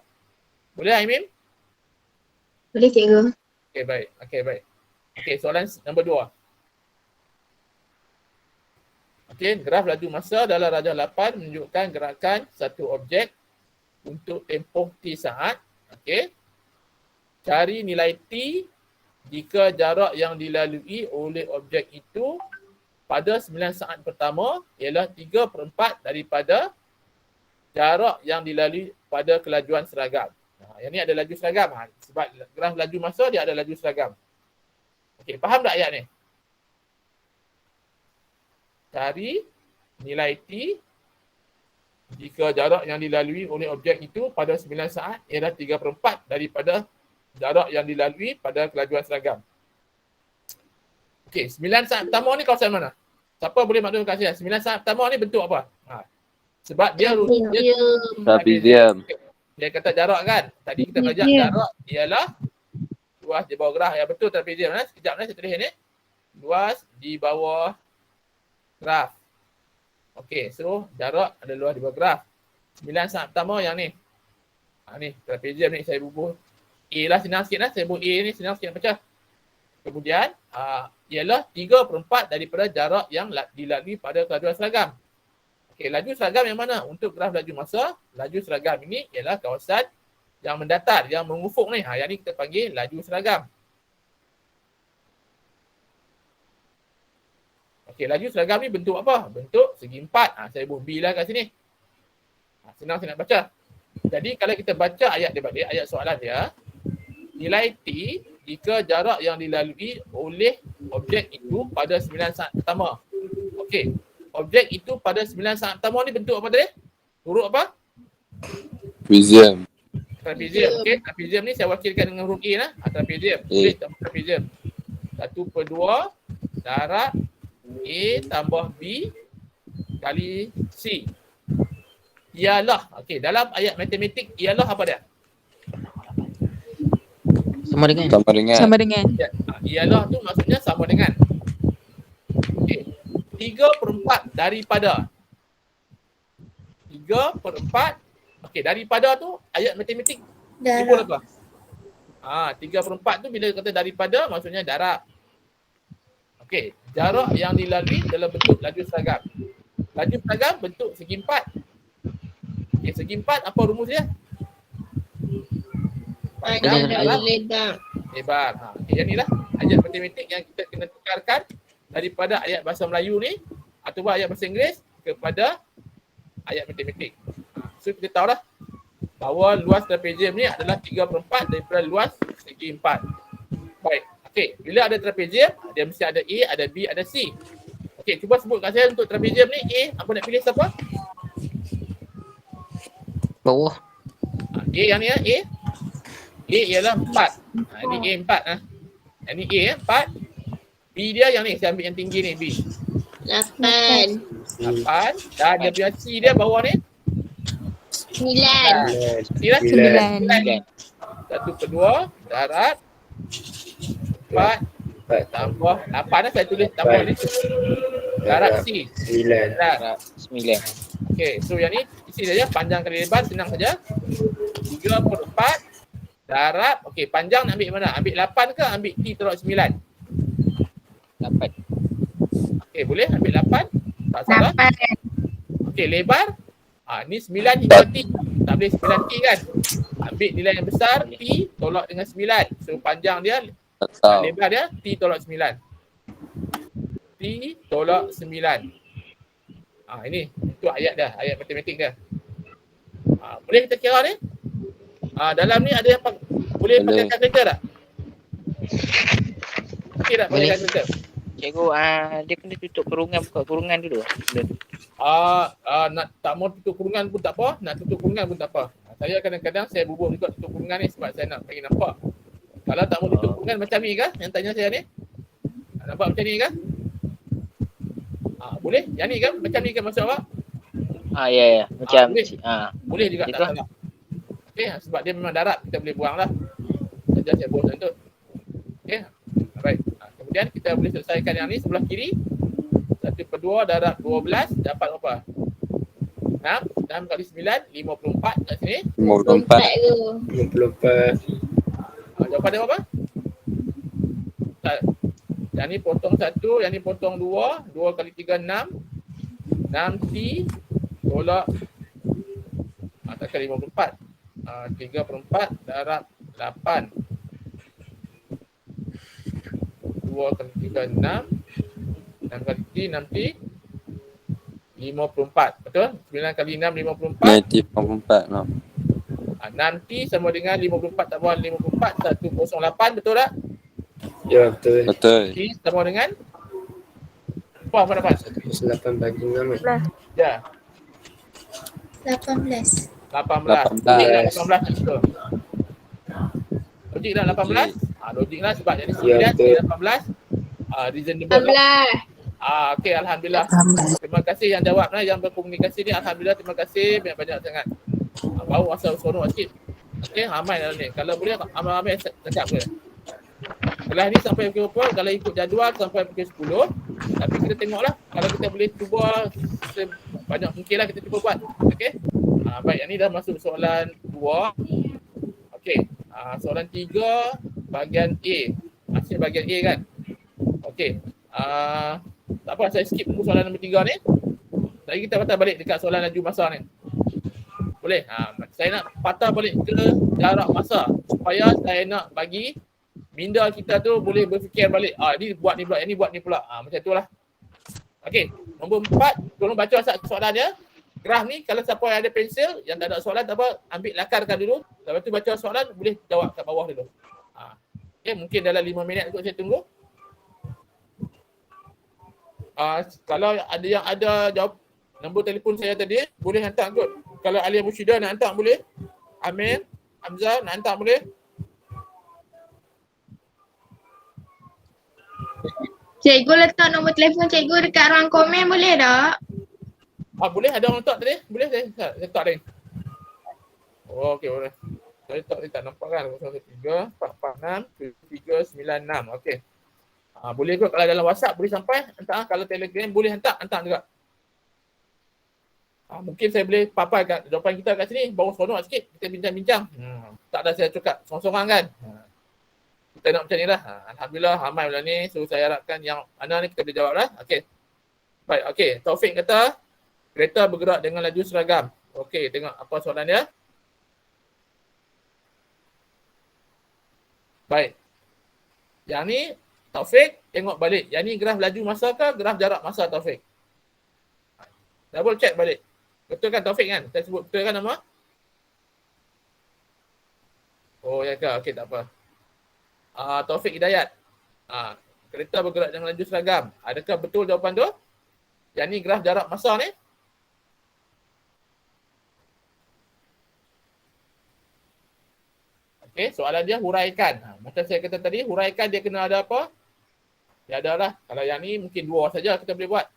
Boleh Aimim? boleh, cikgu. Okay, baik. Okay, soalan nombor 2. Okay, graf laju masa dalam rajah 8 menunjukkan gerakan satu objek untuk tempoh T saat. Okey. Cari nilai T jika jarak yang dilalui oleh objek itu pada 9 saat pertama ialah 3/4 daripada jarak yang dilalui pada kelajuan seragam. Yang ni ada laju seragam. Sebab graf laju masa dia ada laju seragam. Okey, faham tak ayat ni? Cari nilai T jika jarak yang dilalui oleh objek itu pada 9 saat ialah 3/4 daripada jarak yang dilalui pada kelajuan seragam. Okey, 9 saat pertama ni kawasan mana? Siapa boleh maklumkan saya? 9 saat pertama ni bentuk apa? Sebab dia trapezium. Dia kata jarak kan? Tadi kita belajar jarak ialah luas di bawah graf. Ya betul trapezium. Sekejap saya tulis ni. Luas di bawah graf. Okey, so jarak ada luas di bawah graf. 9 saat pertama yang ni. Ni trapezium ni saya bubuh A lah, senang sikit lah. Saya bubuh A ni senang sikit nak pecah. Kemudian ialah 3/4 daripada jarak yang dilalui pada kelajuan seragam. Okey, laju seragam yang mana? Untuk graf laju masa, laju seragam ini ialah kawasan yang mendatar, yang mengufuk ni. Yang ni kita panggil laju seragam. Okey, laju seragam ni bentuk apa? Bentuk segi 4. Saya buat B lah kat sini. Senang saya nak baca. Jadi kalau kita baca ayat dia balik, ayat soalan dia, nilai T jika jarak yang dilalui oleh objek itu pada 9 saat pertama. Okey, objek itu pada 9 saat pertama ni bentuk apa tadi? Huruf apa? Trapezium. Trapezium. Okey, trapezium ni saya wakilkan dengan huruf A lah. Trapezium. Tulis trapezium. 1/2 darat A tambah B kali C. Ialah. Okey, dalam ayat matematik ialah apa dia? Sama dengan. Sama dengan. Ialah tu maksudnya sama dengan. Okey. 3/4 daripada. 3/4. Okey, daripada tu ayat matematik simbol apa? 3/4 tu bila kata daripada maksudnya darab. Okey, jarak yang dilalui dalam bentuk laju seragam. Laju seragam bentuk segi 4. Okey, segi 4 apa rumus dia? Lebar. Okay, yang inilah ayat matematik yang kita kena tukarkan daripada ayat bahasa Melayu ni ataupun ayat bahasa Inggeris kepada ayat matematik. So kita tahu lah bahawa luas trapezium ni adalah 3/4 daripada luas segi 4. Baik. Okey, bila ada trapezium, dia mesti ada A, ada B, ada C. Okey, cuba sebut kat saya untuk trapezium ni A, apa nak pilih siapa? Bawah. A yang ni A. A ialah 4. Ini A 4 Yang ni A 4. B dia yang ni, saya ambil yang tinggi ni B. 8. 8. Dan dia punya C dia bawah ni 9. 9. 9. 1/2 darat 4 tambah 8 saya tulis tambah ni. Darat C. 9. Darat. 9. Okey, so yang ni isi saja panjang kali lebar senang saja. 3/4 darat. Okey, panjang nak ambil mana? Ambil 8 ke ambil T tolak 9? 8. Okey, boleh ambil 8. Tak salah. 8. Okey, lebar. Ni 9 hingga T. Tak boleh 9 T kan? Ambil nilai yang besar T tolak dengan 9. So panjang dia, Tak tahu. lebar dia T tolak 9. T tolak 9. Ini itu ayat dah, ayat matematik dia. Boleh kita kira ni? Dalam ni ada yang boleh pakai kalkulator tak? Okey tak pakai Boleh. kalkulator? Cikgu, dia kena tutup kurungan, buka kurungan dulu. Nak tak mau tutup kurungan pun tak apa, nak tutup kurungan pun tak apa. Saya kadang-kadang saya bubuh juga tutup kurungan ni sebab saya nak bagi nampak. Kalau tak mau tutup kurungan macam ni ke? Yang tanya saya ni? Nampak macam ni ke? Boleh? Yang ni kan? Macam ni kan maksud awak? Ya. Macam boleh. Boleh juga Itu tak salah. Okey, sebab dia memang darat, kita boleh buang lah. Saja saya buang macam tu. Okey, baik. Kemudian kita boleh selesaikan yang ni sebelah kiri. 1/2 darat 12 dapat apa? 6 kali 9, 54 kat sini. 54. ke? 54. Jawapan dia apa? Yang ni potong 1, yang ni potong 2. 2 kali 3, 6. 6T tolak takkan 54. 3/4 darat 8. 2 kali 3, 6. 6 kali T, 6T. 54. Betul? 9 kali 6, 54. 94. 6T sama dengan 54 tambah 54, 108. Betul tak? Ya, betul. Betul. T sama dengan apa dapat? 8 bagi 6. Ya, 18. 18. 18. Logik dah 18 kat situ. Logik dah 18? Logik lah sebab jadi 9, Ya, betul. jadi 18. Reasonable. 18. Okey, Alhamdulillah. Terima kasih yang jawab yang berkomunikasi ni. Alhamdulillah, terima kasih banyak-banyak sangat. Baru masa seronok sikit. Okey, ramai dalam ni. Kalau boleh, ramai-ramai cakap ke. Kelas ni sampai pukul berapa? Kalau ikut jadual sampai pukul 10. Tapi kita tengoklah. Kalau kita boleh cuba sebanyak mungkin lah kita cuba buat. Okey. Baik, yang ni dah masuk soalan 2. Okey. Soalan 3 bahagian A. Masih bahagian A kan? Okey. Tak apa, saya skip dulu soalan nombor 3 ni. Lagi kita patah balik dekat soalan laju masa ni. Boleh? Saya nak patah balik ke jarak masa supaya saya nak bagi minda kita tu boleh berfikir balik. Ni buat ni pula, yang ni buat ni pula. Macam tu lah. Okey, nombor 4, tolong baca soalan dia. Graf ni kalau siapa yang ada pensel, yang tak ada soalan tak apa, ambil lakarkan dulu. Lepas tu baca soalan, boleh jawab kat bawah dulu. Okey, mungkin dalam 5 minit kot saya tunggu. Kalau ada yang ada jawab nombor telefon saya tadi, boleh hantar kot. Kalau Alia Musyidah nak hantar boleh. Amir, Hamzah nak hantar boleh. Cikgu letak nombor telefon cikgu dekat ruang komen boleh tak? Boleh, ada orang letak tadi? Boleh saya letak ni. Okey, boleh. Saya letak ni tak nampak kan. 03 446 7396. Okey. Boleh kot kalau dalam WhatsApp boleh sampai. Hantar. Kalau Telegram boleh hantar juga. Mungkin saya boleh paparkan jawapan kita kat sini. Baru seronok sikit. Kita bincang-bincang. Tak ada saya cakap sorang-sorang kan. Kita nak macam ni lah. Alhamdulillah ramai bulan ni. So saya harapkan yang mana ni kita boleh jawab lah. Okey. Baik, okey. Taufik kata kereta bergerak dengan laju seragam. Okey, tengok apa soalan dia. Baik. Yang ni Taufik tengok balik. Yang ni graf laju masa ke graf jarak masa Taufik? Double check balik. Betul kan Taufik kan? Saya sebut betul kan nama? Oh ya ke? Okey tak apa. Taufik Hidayat. Kereta bergerak dengan laju seragam. Adakah betul jawapan tu? Yang ni graf jarak masa ni. Okey, soalan dia huraikan. Macam saya kata tadi, huraikan dia kena ada apa? Dia adalah, kalau yang ni mungkin 2 saja kita boleh buat.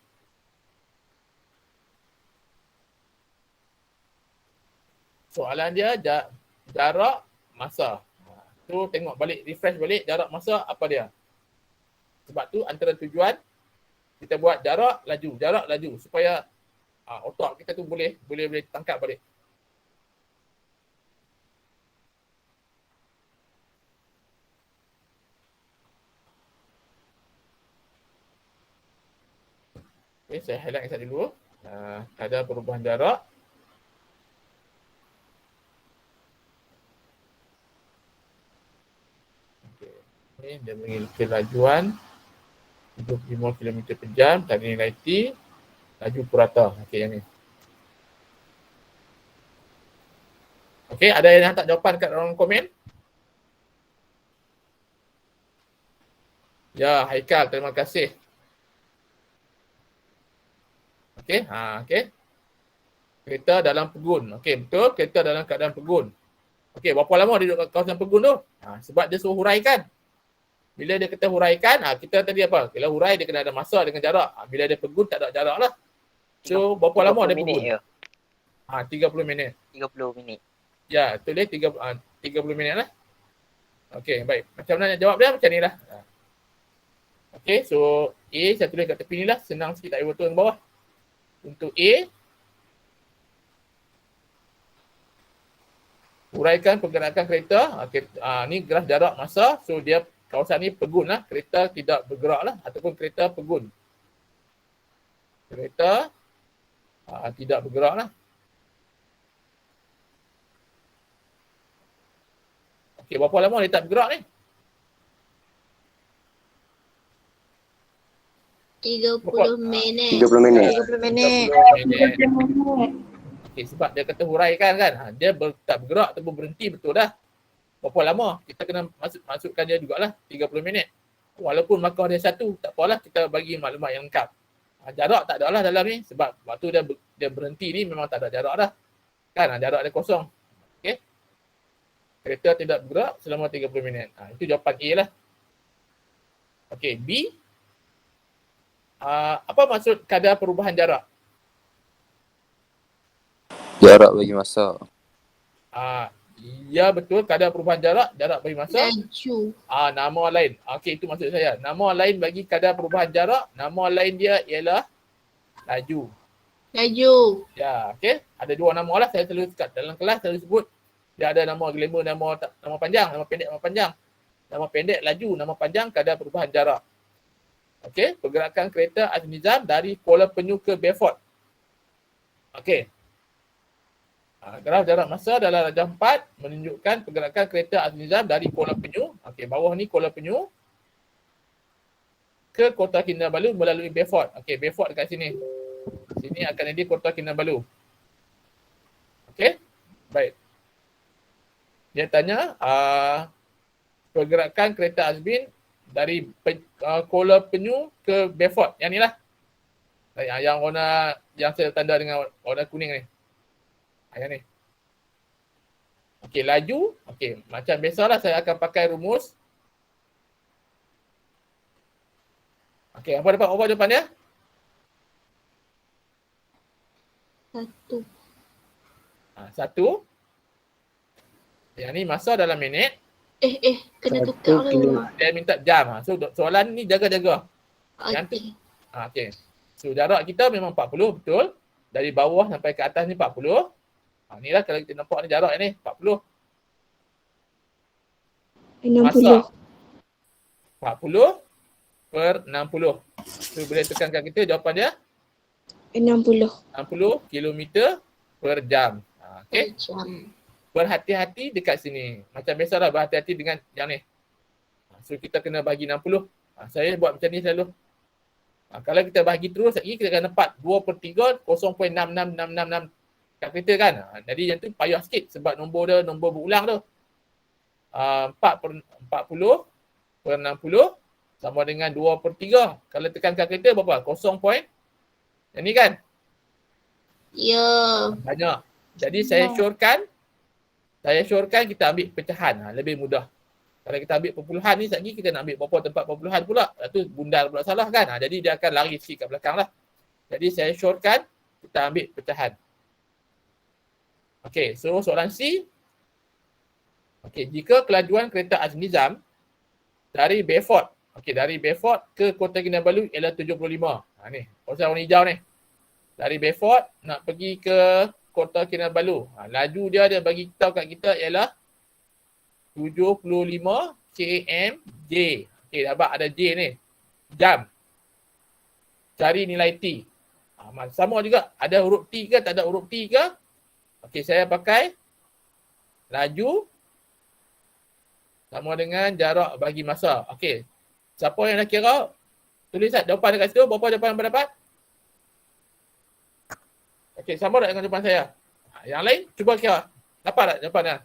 Soalan dia jarak masa. Tu tengok balik, refresh balik jarak masa apa dia. Sebab tu antara tujuan kita buat jarak laju supaya otak kita tu boleh tangkap balik. Okay, saya highlight sekali dulu. Ada perubahan jarak. Okay. Dia beri kelajuan 75 km per jam, tadi nilai T, laju purata. Okey, yang ni. Okey, ada yang hantar jawapan kat dalam komen? Ya, Haikal, terima kasih. Okey, okey. Kereta dalam pegun. Okey, betul, kereta dalam keadaan pegun. Okey, berapa lama dia duduk kat kawasan pegun tu? Sebab dia suruh huraikan. Bila dia kata huraikan, kita tadi apa? Kalau hurai dia kena ada masa dengan jarak. Bila dia pegun tak ada jarak lah. So, berapa lama dia pegun? 30 minit. 30 minit. Ya, betul dia 30 minit lah. Okey, baik. Macam mana nak jawab dia? Macam ni lah. Okey, so A saya tulis kat tepi ni lah. Senang sikit, tak payah betul ke bawah. Untuk A, huraikan pergerakan kereta. Ni graf jarak masa. So, dia kawasan ni pegun lah. Kereta tidak bergerak lah. Ataupun kereta pegun. Kereta tidak bergerak lah. Okey, berapa lama dia tak bergerak ni? 30 minit. 30 minit. 30 minit. 30 minit. Okey, sebab dia kata huraikan kan. Dia tak bergerak ataupun berhenti, betul dah. Berapa lama? Kita kena masukkan dia jugalah 30 minit. Walaupun markah dia 1, tak apalah, kita bagi maklumat yang lengkap. Jarak tak ada lah dalam ni sebab waktu dia berhenti ni memang tak ada jarak dah. Kan, jarak dia kosong. Okey. Kereta tidak bergerak selama 30 minit. Itu jawapan A lah. Okey, B. Apa maksud kadar perubahan jarak? Jarak bagi masa. Ya betul, kadar perubahan jarak bagi masa. Laju. Nama lain. Okey, itu maksud saya. Nama lain bagi kadar perubahan jarak, nama lain dia ialah laju. Laju. Ya, okey. Ada 2 nama lah saya selalu kat dalam kelas selalu sebut. Dia ada nama glamour, nama panjang, nama pendek, nama panjang. Nama pendek laju, nama panjang kadar perubahan jarak. Okey, pergerakan kereta Azmi Nizam dari Kuala Penyu ke Beaufort. Okey. Graf jarak masa dalam darjah 4 menunjukkan pergerakan kereta Azmi Nizam dari Kuala Penyu. Okey, bawah ni Kuala Penyu ke Kota Kinabalu melalui Beaufort. Okey, Beaufort dekat sini. Sini akan jadi Kota Kinabalu. Okey, baik. Dia tanya, pergerakan kereta Azmin dari Kuala Penyu ke Beaufort. Yang ni lah. Yang warna, yang saya tanda dengan warna kuning ni. Yang ni. Okey, laju. Okey, macam biasalah saya akan pakai rumus. Okey, apa jawapan dia? 1. 1. Yang ni masa dalam minit. Kena tukar dulu. Dia minta jam. So soalan ni jaga-jaga. Okey. Okey. So jarak kita memang 40, betul. Dari bawah sampai ke atas ni 40. Ni lah kalau kita nampak ni jarak ni 40. 60. Masa 40 per 60. So boleh tekan kat kita jawapan dia 60. 60 km per jam. Okey. Berhati-hati dekat sini. Macam biasalah berhati-hati dengan yang ni. So kita kena bagi 60. Saya buat macam ni selalu. Kalau kita bahagi terus lagi, kita akan dapat 2/3 0.66666 kalkulator kan. Jadi yang tu payah sikit sebab nombor dia nombor berulang tu. 4/40 per 60 sama dengan 2/3. Kalau tekan kalkulator berapa? 0. Yang ni kan? Ya. Banyak. Jadi saya syorkan kita ambil pecahan. Lebih mudah. Kalau kita ambil perpuluhan ni lagi, kita nak ambil berapa tempat perpuluhan pula. Lepas tu bundal pula salah kan. Jadi dia akan lari sikit kat belakang lah. Jadi saya syorkan kita ambil pecahan. Okey, so soalan C. Okey, jika kelajuan kereta Nizam dari Beaufort, dari Beaufort ke Kota Kinabalu ialah 75. Ni, pasal warna hijau ni. Dari Beaufort nak pergi ke Kota Kinabalu. Laju dia bagi tahu kat kita ialah 75 kmj. Okey, dapat ada J ni. Jam. Cari nilai T. Sama juga. Ada huruf T ke? Tak ada huruf T ke? Okey, saya pakai laju sama dengan jarak bagi masa. Okey. Siapa yang dah kira? Tulis jawapan dekat situ. Berapa jawapan yang berdapat? Okey, sama tak dengan jawapan saya? Yang lain, cuba kira. Dapat tak jawapannya?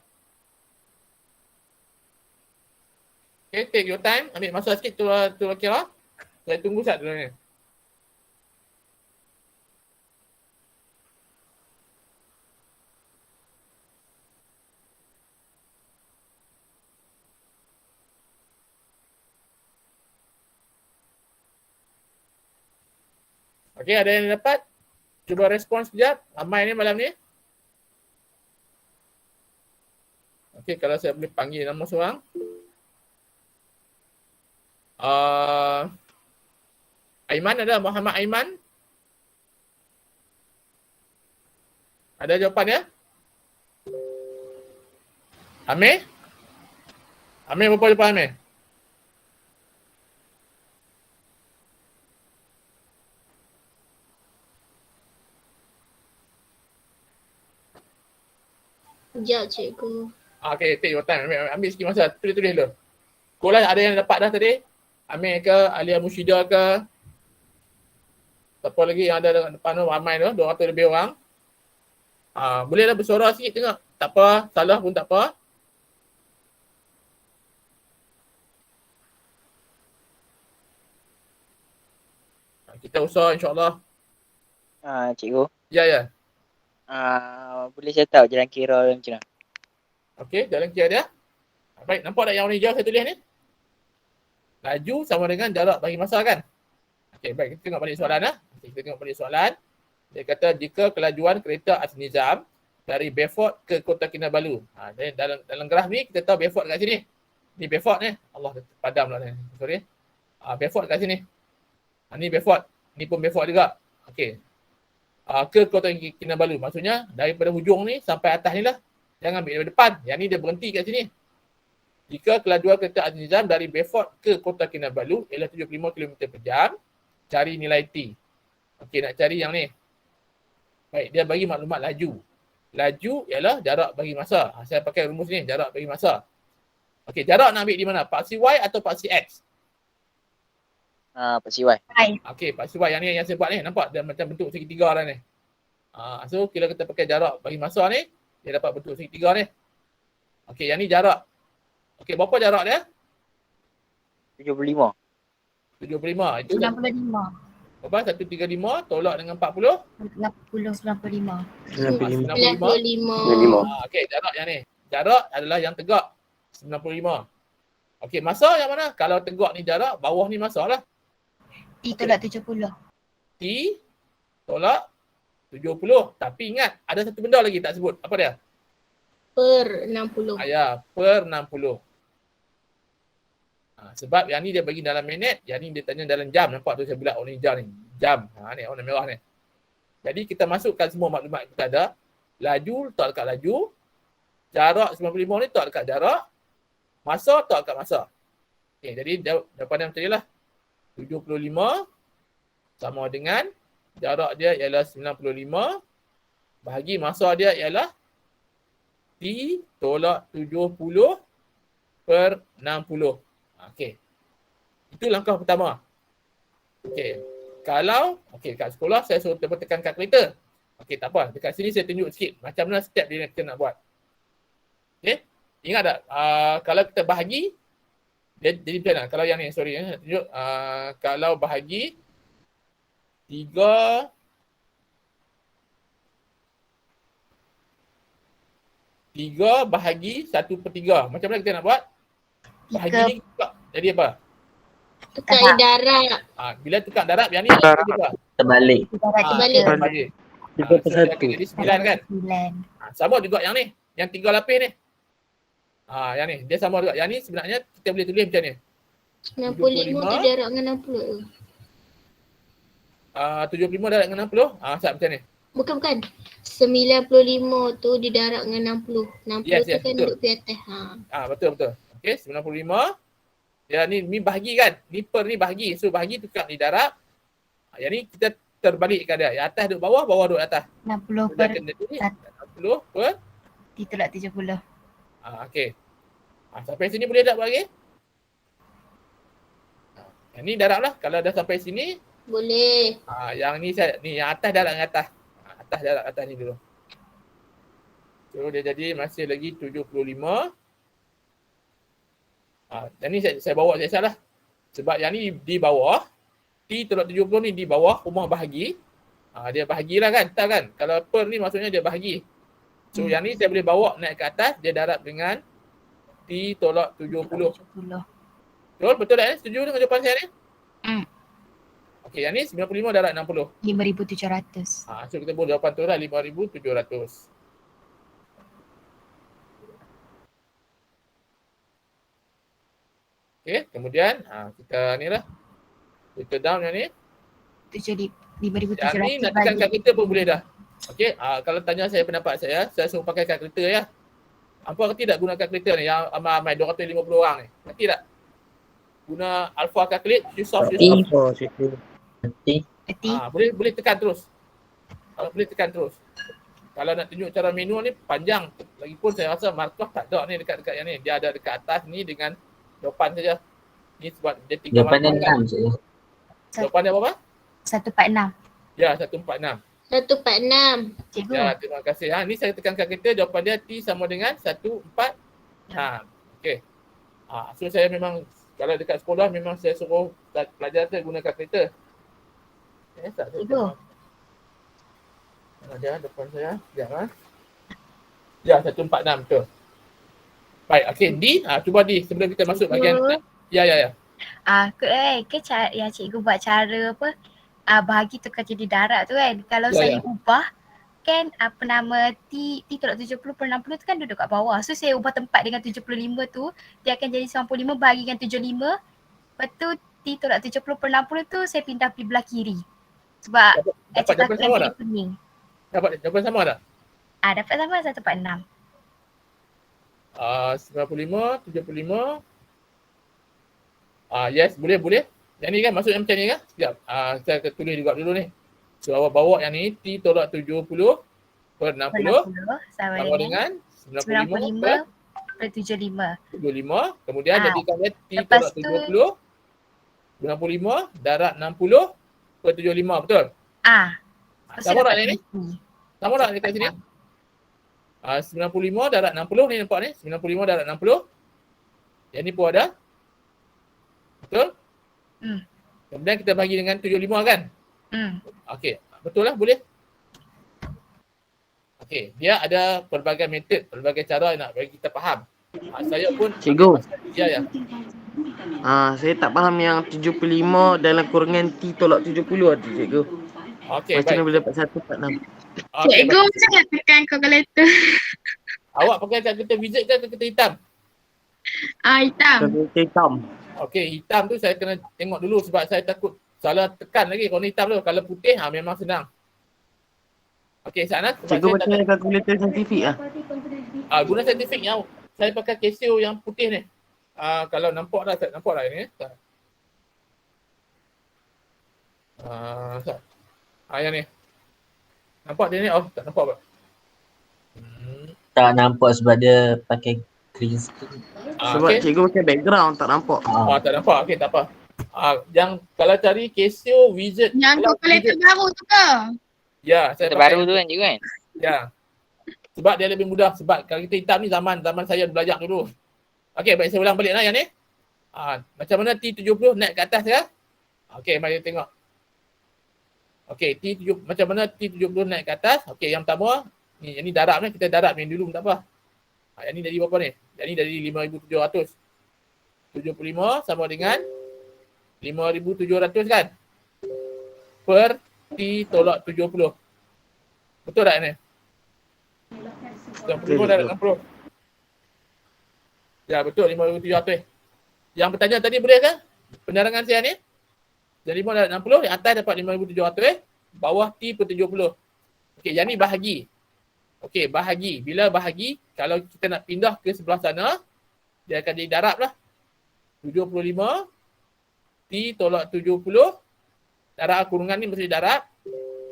Okay, take your time. Ambil masa sikit tu kira. Saya tunggu sat dulu ni. Okey, ada yang dapat? Cuba respon sekejap. Ramai ni malam ni. Okey, kalau saya boleh panggil nama seorang. Aiman ada? Muhammad Aiman? Ada jawapan ya? Amir? Amir berapa jawapan Amir? Sekejap cikgu. Okay, take your time. Ambil sikit masa. Tulis dulu. Sekolah ada yang dapat dah tadi? Amir ke? Alia Musyida ke? Siapa lagi yang ada depan tu? Ramai tu. 200 lebih orang. Bolehlah bersuara sikit tengok. Tak apa. Salah pun tak apa. Kita usaha insyaAllah. Cikgu. Ya. Boleh saya tahu jalan kira macam mana? Okey, jalan kira dia. Baik, nampak tak yang warna hijau saya tulis ni? Laju sama dengan jarak bagi masa kan? Okey, baik, kita tengok balik soalan lah. Kita tengok balik soalan. Dia kata jika kelajuan kereta Nizam dari Beaufort ke Kota Kinabalu. Dalam graf ni kita tahu Beaufort kat sini. Ni Beaufort ni. Allah padam lah ni. Sorry. Beaufort kat sini. Ni Beaufort. Ni pun Beaufort juga. Okey. Ke Kota Kinabalu. Maksudnya daripada hujung ni sampai atas ni lah. Jangan ambil dari depan. Yang ni dia berhenti kat sini. Jika kelajuan kereta Nizam dari Beaufort ke Kota Kinabalu ialah 75 km per jam, cari nilai T. Okey, nak cari yang ni. Baik, dia bagi maklumat laju. Laju ialah jarak bagi masa. Saya pakai rumus ni, jarak bagi masa. Okey, jarak nak ambil di mana? Paksi Y atau paksi X? Paksi Y. Okey, paksi Y yang ni yang saya buat ni. Nampak dia macam bentuk segitiga dah ni. So, kalau kita pakai jarak bagi masa ni, dia dapat bentuk segitiga ni. Okey, yang ni jarak. Okey, berapa jarak dia? 75. 75. Itu 95. berapa? 135 tolak dengan 40? 95. 95. Okey, jarak yang ni. Jarak adalah yang tegak. 95. Okey, masa yang mana? Kalau tegak ni jarak, bawah ni masa lah. T tolak 70. T tolak 70. Tapi ingat, ada satu benda lagi tak sebut. Apa dia? Per 60. Ya, per 60. Sebab yang ni dia bagi dalam minit, yang ni dia tanya dalam jam. Nampak tu saya bulat warna hijau ni. Jam. Ni warna merah ni. Jadi kita masukkan semua maklumat kita ada. Laju letak dekat laju. Jarak 95 ni letak dekat jarak. Masa letak dekat masa. Okay, jadi jawapan yang tadi lah. 75 sama dengan jarak dia ialah 95. Bahagi masa dia ialah T tolak 70 per 60. Okey. Itu langkah pertama. Okey. Kalau, okey, kat sekolah saya suruh tekan kalkulator. Okey, tak apa. Dekat sini saya tunjuk sikit macam mana step dia kita nak buat. Okey, ingat tak? Kalau kita bahagi, dia jadi macam mana? Kalau yang ni, sorry, nak tunjuk. Kalau bahagi 3 bahagi 1/3. Macam mana kita nak buat? Bahagi ni tukar. Jadi apa? Tukar darab. Bila tukar darab, yang ni jadi apa? Terbalik. Terbalik. Terbalik. 3/1. Jadi 9 kan? 9. Sama juga yang ni. Yang 3 lapis ni. Yang ni. Dia sama juga. Yang ni sebenarnya kita boleh tulis macam ni. 65 tu darab dengan 60 tu. 75 darab dengan 60. Sat macam ni. Bukan. 95 tu didarab dengan 60. 60 Yes, tu kan betul. duduk di atas. Betul. Okey, 95. Ya, ni bahagi kan? Ni per ni bahagi. So bahagi tukar ni darab. Yang ni kita terbalikkan dia. Yang atas duduk bawah, bawah duduk atas. 60 Dah per kena tulis 60 per. titulak 70. Okey. Sampai sini boleh tak buat lagi? Yang ni darab lah. Kalau dah sampai sini, Boleh. yang ni yang atas darab dengan atas. Atas darab atas ni dulu. So dia jadi masih lagi 75. Yang ni saya bawa saya salah. Sebab yang ni di bawah, T/70 ni di bawah rumah bahagi. Dia bahagilah kan, tak kan? Kalau per ni maksudnya dia bahagi. So yang ni saya boleh bawa naik ke atas, dia darab dengan T/70. Betul tak? Setuju dengan jawapan saya ni? Okey, yang ni 95 darab 60. 5,700. So kita buat jawapan tu lah 5,700. Okey, kemudian kita ni lah. Kita down yang ni. 5,700 Yang ni nak tekan kalkulator pun boleh dah. Okey, kalau tanya saya pendapat saya suruh pakai kalkulator ya. Hampa kerti tak guna kalkulator ni yang ramai 250 orang ni? Kerti tak? Guna Alpha Calculate, Qsoft. Nanti. Boleh tekan terus. Boleh tekan terus. Kalau nak tunjuk cara manual ni panjang. Lagipun saya rasa markah tak ada ni dekat yang ni. Dia ada dekat atas ni dengan jawapan saja. Ni sebab dia 3 Jawapan markah yang kan. 6 saja. Jawapan dia berapa? 146. Ya, 146. 146. Cikgu. Ya, terima kasih. Ni saya tekan kalkulator, jawapan dia T sama dengan 146. Okey. So saya memang kalau dekat sekolah memang saya suruh pelajar tu guna kalkulator. Cikgu. Ada depan saya. Sekejap Ya, 146 betul. Baik, okey. D, cuba D sebelum kita masuk bahagian Ya. Yang cikgu buat cara apa? Bahagi tukar jadi darab tu kan. Kalau saya ubah kan T/70 per 60 tu kan duduk kat bawah. So saya ubah tempat dengan 75 tu, dia akan jadi 95 bahagi dengan 75. Lepas tu T/70 per 60 tu saya pindah pergi belah kiri. Sebab dapat jawapan sama tak? Pening. Dapat jawapan sama tak? Dapat sama 146. 95, 75. Yes, boleh. Yang ni kan maksudnya macam ni kan? Sekejap. Saya akan tulis juga dulu ni. So awak bawa yang ni T/70 per 60 sama dengan 95 per 75. Kemudian jadikan dia T/70 95 darab 60 per 75, betul? Sama tak ni? Sama tak dekat sini? 95 darab 60 ni nampak ni? 95 darab 60. Yang ni pun ada. Betul? Kemudian kita bagi dengan 75 kan? Okey, betul lah, boleh. Okey, dia ada pelbagai metod, pelbagai cara nak bagi kita faham. Saya pun Cikgu. Ya. Saya tak faham yang 75 dalam kurungan T/70 tu cikgu. Okey, macam mana boleh dapat 146? Cikgu macam nak tekan kalkulator? Awak pakai kalkulator wizard ke kalkulator hitam? Hitam. Kalkulator hitam. Okey, hitam tu saya kena tengok dulu sebab saya takut salah tekan lagi kalau hitam tu. Kalau putih memang senang. Okey, sana. Cikgu pakai kalkulator saintifik lah. Guna saintifik yang saya pakai Casio yang putih ni. Kalau nampak dah ni. Yang ni. Nampak dia ni? Tak nampak apa? Tak nampak sebab dia pakai green screen. Sebab cikgu pakai background tak nampak. Tak nampak. Okey, tak apa. Yang kalau cari Casio Wizard. Yang Cloud kalkulator Wizard. baru tu ke? Ya, saya Terbaru pakai. tu kan cikgu kan? Ya. Sebab dia lebih mudah. Sebab kalkulator hitam ni zaman saya belajar dulu. Okey, baik saya ulang balik lah yang ni. Macam mana T70 naik ke atas ya? Okey, mari kita tengok. Okey, macam mana T70 naik ke atas? Okey, yang pertama, yang ni darab ni, kita darab ni dulu tak apa. Yang ni dari berapa ni? Yang ni dari 5,700. 75 sama dengan 5,700 kan? Per T tolak 70. Betul tak ni? 95 darab 60. Ya betul, 5,700. Yang bertanya tadi boleh ke? Penerangan saya ni? Dari 5 darab 60, yang atas dapat 5,700, bawah T per 70. Okey, yang ni bahagi. Okey, bahagi. Bila bahagi, kalau kita nak pindah ke sebelah sana, dia akan jadi darab lah. 75 T tolak 70 darab kurungan ni mesti darab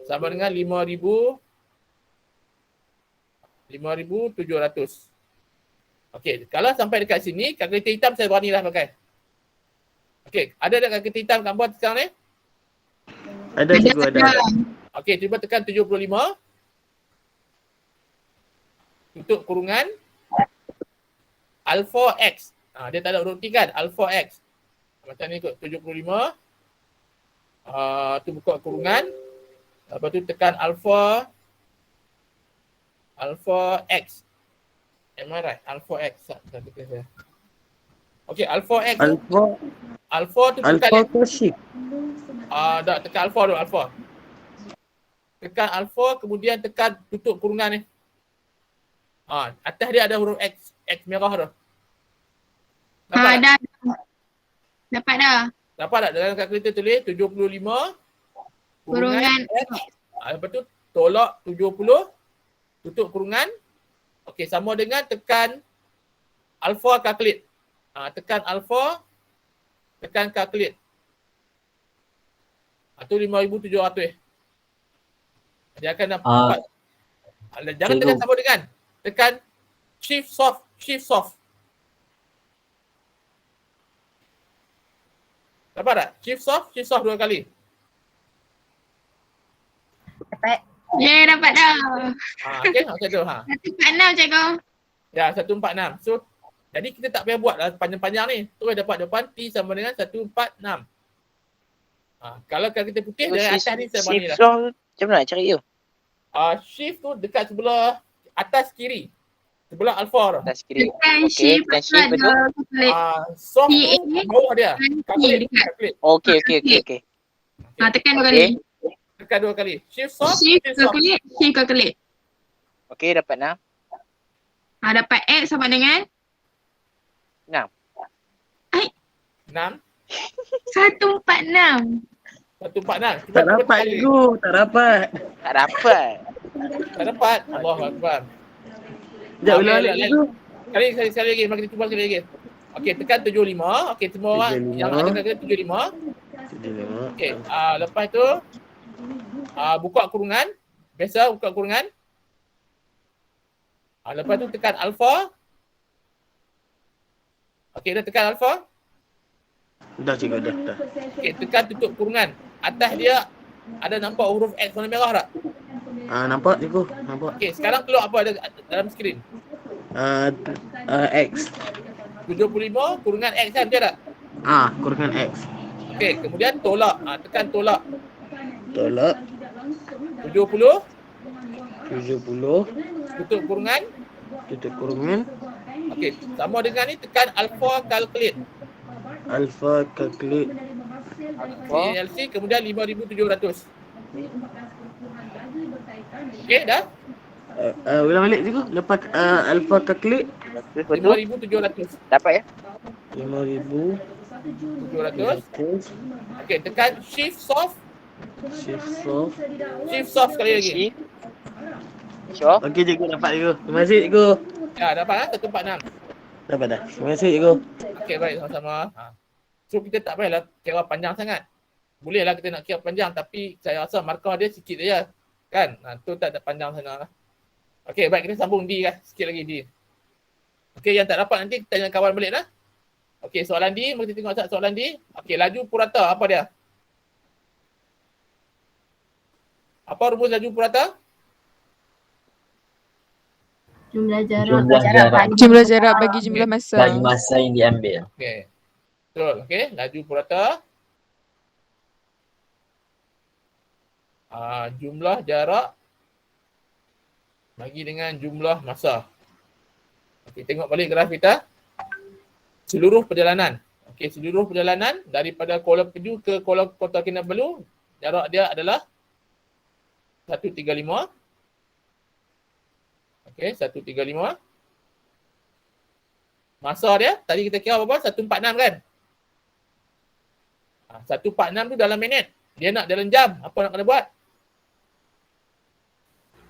sama dengan 5,700. Okey, kalau sampai dekat sini, kalkulator hitam saya berani lah pakai. Okey, ada tak kalkulator hitam kat bawah sekarang ni? Ada cikgu, ada. Okey, cuba tekan 75. Tutup kurungan alpha X. Dia tak ada huruf T kan? Alpha X. Macam ni kot, 75. Tu buka kurungan. Lepas tu tekan alpha X. Am I right? Alpha X. Okey, alpha X. Alpha tu tekan. Alpha ke shift? Dah tekan alpha dulu, alpha. Tekan alpha, kemudian tekan tutup kurungan ni. Atas dia ada huruf X merah tu. Dapat Dah. Dapat dah. Dapat tak? Dalam kalkulator tulis 75 Kurungan X. Lepas tu tolak 70, tutup kurungan. Okey, sama dengan tekan alpha calculate. Tekan alpha, tekan calculate. Tu 5,700. Dia akan dapat. Jangan tekan sama dengan. Tekan shift soft. Dapat tak? Shift soft 2 kali. Dapat. Dapat dah. Okey, macam tu. 146 cikgu. Ya, 146. So, jadi kita tak payah buat lah panjang-panjang ni. Terus dapat depan T sama dengan 146. Kalau kita putih, dari atas ni saya bagi Shift lah. soft macam mana nak cari tu? Shift tu dekat sebelah atas kiri. Sebelah alpha tu. Atas kiri. Tekan Okey, shift. tekan shift betul. Soft tu bawah dia. Calculate. Okey. Tekan 2 kali. Tekan 2 kali. Shift soft. Shift calculate. Okey, dapat 6. Dapat X sama dengan 6. 146. 146. Tak dapat cikgu, tak dapat. Tak dapat. Allahu Akbar. Sekejap, ulang balik cikgu. Sekali lagi. Mari kita cuba sekali lagi. Okey, tekan 75. Okey, semua orang 75. yang ada tekan 75. 75. Okey, lepas tu buka kurungan. Biasa buka kurungan. Lepas tu tekan alpha. Okey, dah tekan alpha. Dah cikgu, dah. Okey, tekan tutup kurungan. Atas dia ada nampak huruf X warna merah tak? Nampak cikgu, nampak. Okey, sekarang keluar apa ada dalam skrin? X. 75 kurungan X kan, betul tak? Kurungan X. Okey, kemudian tolak. Tekan tolak. Tolak 70 70. tutup kurungan. Tutup kurungan. Okey, sama dengan ni tekan alpha calculate. Alpha calculate. CLC kemudian 5,700. Okey, dah? Ulang balik cikgu. Lepas alpha calculate. Betul. 5,700. Dapat ya? 700. 5,700. Okey, tekan shift soft. Shift soft sekali lagi. Sure. Okey cikgu, dapat cikgu. Terima kasih cikgu. Ya, dapat 146. Dapat dah. Terima kasih cikgu. Okey, baik, sama-sama. So kita tak payahlah kira panjang sangat. Bolehlah kita nak kira panjang, tapi saya rasa markah dia sikit saja. Kan? Tu tak ada panjang sana lah. Okey, baik, kita sambung D kan. Sikit lagi D. Okey, yang tak dapat nanti tanya kawan balik lah. Okey, soalan D, mari kita tengok soalan D. Okey, laju purata apa dia? Apa rumus laju purata? Jumlah jarak. Jumlah jarak bagi jumlah masa. Bagi masa yang diambil. Okey. Betul. Okey, laju purata. Jumlah jarak bagi dengan jumlah masa. Okey, tengok balik graf kita. Seluruh perjalanan. Okey, seluruh perjalanan daripada Kuala Peju ke Kota Kinabalu, jarak dia adalah 135. Okey, 135. Masa dia, tadi kita kira berapa? 146 kan? 146 tu dalam minit. Dia nak dalam jam. Apa nak kena buat?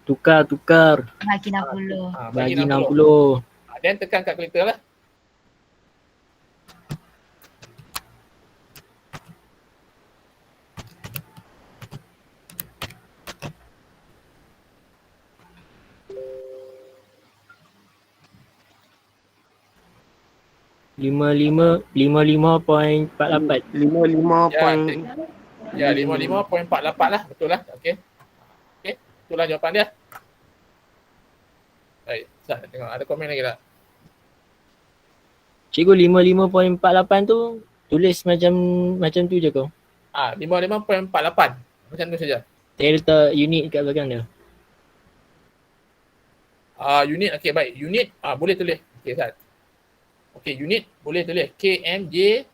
Tukar. Bagi 60. Bagi 60. Dan tekan kalkulator lah. lima 55.48. 55 Ya, 55.48 lah. Betul lah. Okey. Okey, itulah jawapan dia. Baik, Ustaz nak tengok ada komen lagi tak? Cikgu 55.48 tu tulis macam tu je kau. 55.48. Macam tu saja. Saya letak unit kat belakang dia. Unit, okey baik. Unit boleh tulis. Okey, Ustaz. Okey, unit boleh tulis KMJ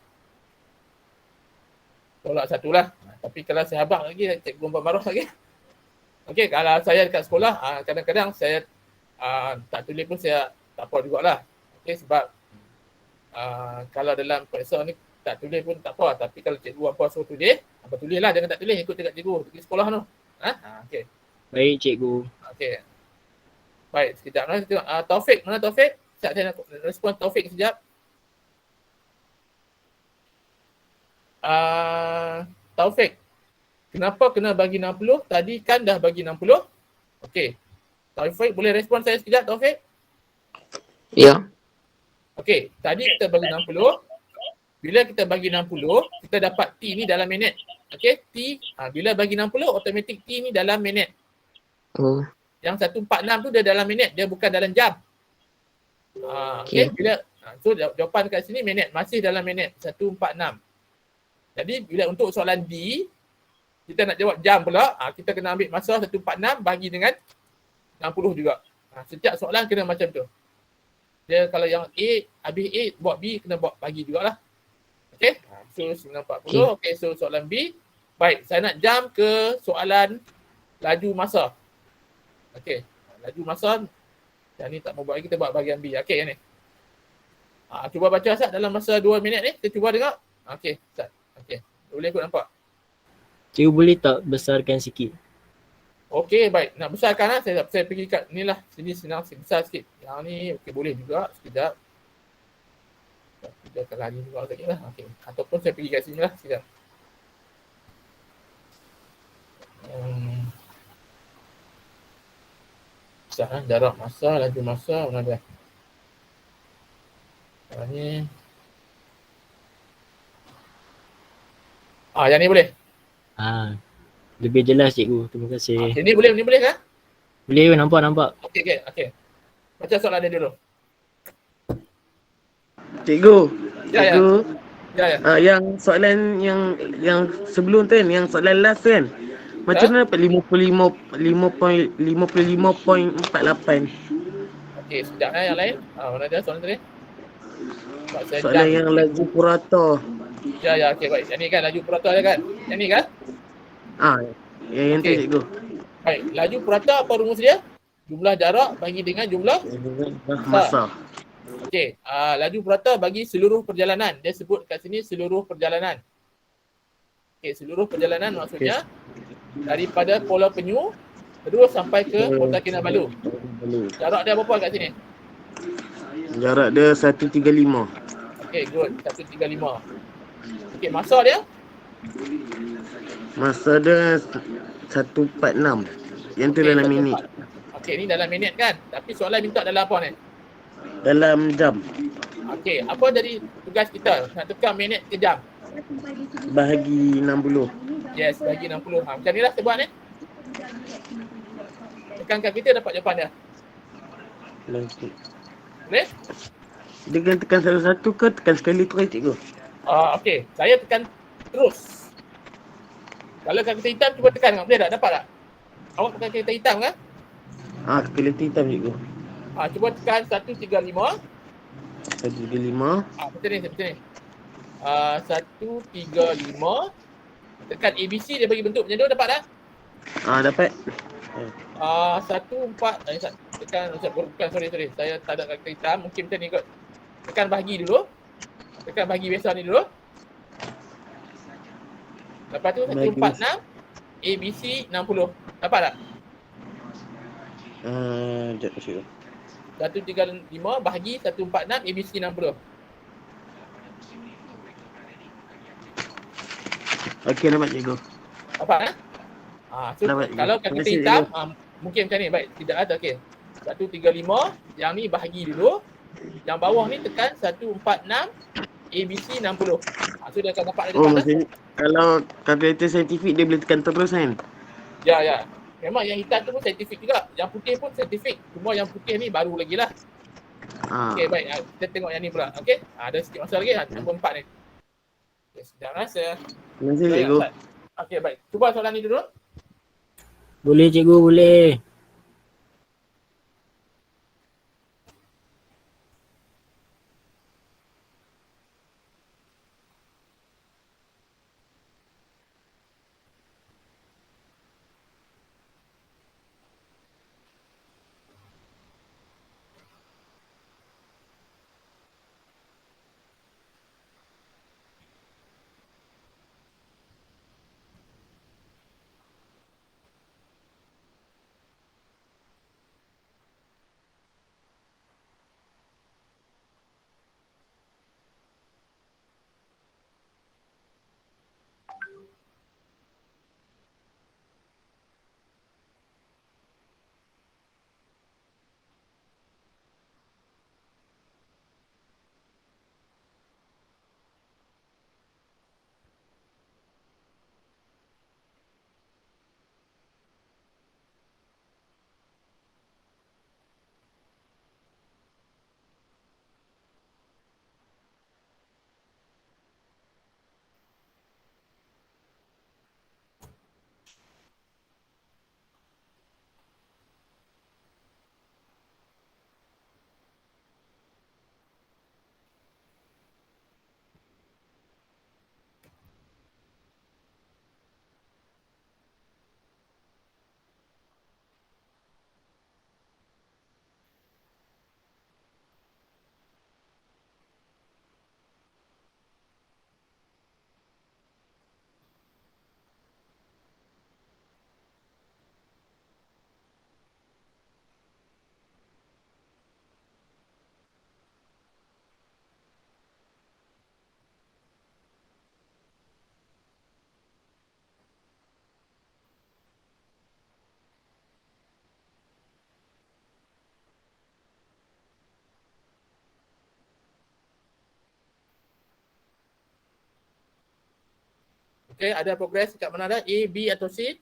tolak 1 lah. Tapi kalau saya habaq lagi, cikgu Mbak Maruh lagi. Okey, kalau saya dekat sekolah, kadang-kadang saya tak tulis pun saya tak apa jugalah. Okey, sebab kalau dalam periksa ni tak tulis pun tak apa. Tapi kalau cikgu apa suruh tulis, apa tulislah, jangan tak tulis, ikut dekat cikgu di sekolah tu. Okey. Baik cikgu. Okey. Baik, sekejap lah. Tengok Taufik, mana Taufik? Sekejap saya nak respon Taufik sekejap. Taufik, kenapa kena bagi 60? Tadi kan dah bagi 60. Okey. Taufik, boleh respon saya sekejap Taufik? Ya. Okey, tadi kita bagi 60. Bila kita bagi 60, kita dapat T ni dalam minit. Okey, T, bila bagi 60, automatik T ni dalam minit. Oh. Yang 146 tu dia dalam minit, dia bukan dalam jam. Okey, bila so jawapan kat sini minit, masih dalam minit 146. Jadi bila untuk soalan D, kita nak jawab jam pula, kita kena ambil masa 146 bagi dengan 60 juga. Setiap soalan kena macam tu. Dia kalau yang A, habis A buat B, kena buat bagi jugalah. Okey, so 940. Okey, so soalan B. Baik, saya nak jam ke soalan laju masa. Okey, laju masa. Yang ni tak mau buat lagi, kita buat bahagian B. Okey, yang ni. Cuba baca Ustaz dalam masa 2 minit ni. Kita cuba tengok. Okey, Ustaz. Okey, boleh ikut nampak? Cikgu boleh tak besarkan sikit? Okey, baik. Nak besarkan lah. Saya pergi kat ni lah. Sini senang besar sikit. Yang ni okey, boleh juga. Sekejap. Kita akan lari juga lagi lah. Okey. Ataupun saya pergi kat sini lah. Sekejap. Besar lah. Jarak masa, laju masa. Mana dia? Yang ni. Yang ni boleh. Lebih jelas cikgu. Terima kasih. Ini boleh kan? Boleh, nampak. Okey. Baca soalan dia dulu. Cikgu. Ya. Yang soalan yang sebelum tu kan, yang soalan last tu kan. Macam mana dapat 55.48? Okey, sekejap yang lain. Mana dia soalan tadi? Soalan yang laju purata. Ya, okey baik. Yang ni kan laju purata dia kan? Yang ni kan? Yang tu cikgu. Baik, laju purata apa rumus dia? Jumlah jarak bagi dengan jumlah masa. Okey, laju purata bagi seluruh perjalanan. Dia sebut kat sini seluruh perjalanan. Okey, seluruh perjalanan maksudnya daripada Kuala Penyu terus sampai ke Kota Kinabalu. Jarak dia berapa kat sini? Jarak dia 135. Okey, good. 135. Okey, masa dia? Masa dia 146. Yang tu dalam minit. Okey, ni dalam minit kan? Tapi soalan minta dalam apa ni? Dalam jam. Okey, apa jadi tugas kita? Nak tukar minit ke jam? Bahagi 60. Yes, bagi 60. Macam ni lah saya buat ni. Tekankan kita dapat jawapan dia. Lanjut. Boleh? Dia kena tekan satu-satu ke tekan sekali tu cikgu? Okey, saya tekan terus. Kalau kereta hitam cuba tekan, boleh tak? Dapat tak? Awak tekan kereta hitam kan? Kereta hitam cikgu. Cuba tekan 135. 135. Macam ni. 135. Tekan ABC dia bagi bentuk macam tu, dapat tak? Dapat. 14 tekan bukan sorry. Saya tak ada kereta hitam, mungkin macam ni kot. Tekan bahagi dulu. Tekan bahagi biasa ni dulu. Lepas tu 146 ABC 60. Dapat tak? Sekejap cikgu. 135 bahagi 146 ABC 60. Okey, dapat cikgu. Dapat kan? So Dapat, kalau terima kereta kasih, hitam, mungkin macam ni. Baik, tidak ada. Okey. 135, yang ni bahagi dulu. Yang bawah ni tekan 146 ABC 60. So dia akan dapat depan. Maksudnya kalau kalkulator saintifik dia boleh tekan terus kan? Ya. Memang yang hitam tu pun saintifik juga. Yang putih pun saintifik. Cuma yang putih ni baru lagi lah. Okey, baik. Kita tengok yang ni pula. Okey. Ada sikit masa lagi. Nombor 4 ni. Okay, sekejap rasa. Terima kasih cikgu. Okey, baik. Cuba soalan ni dulu. Boleh cikgu, boleh. Okey, ada progres kat mana dah? A, B atau C?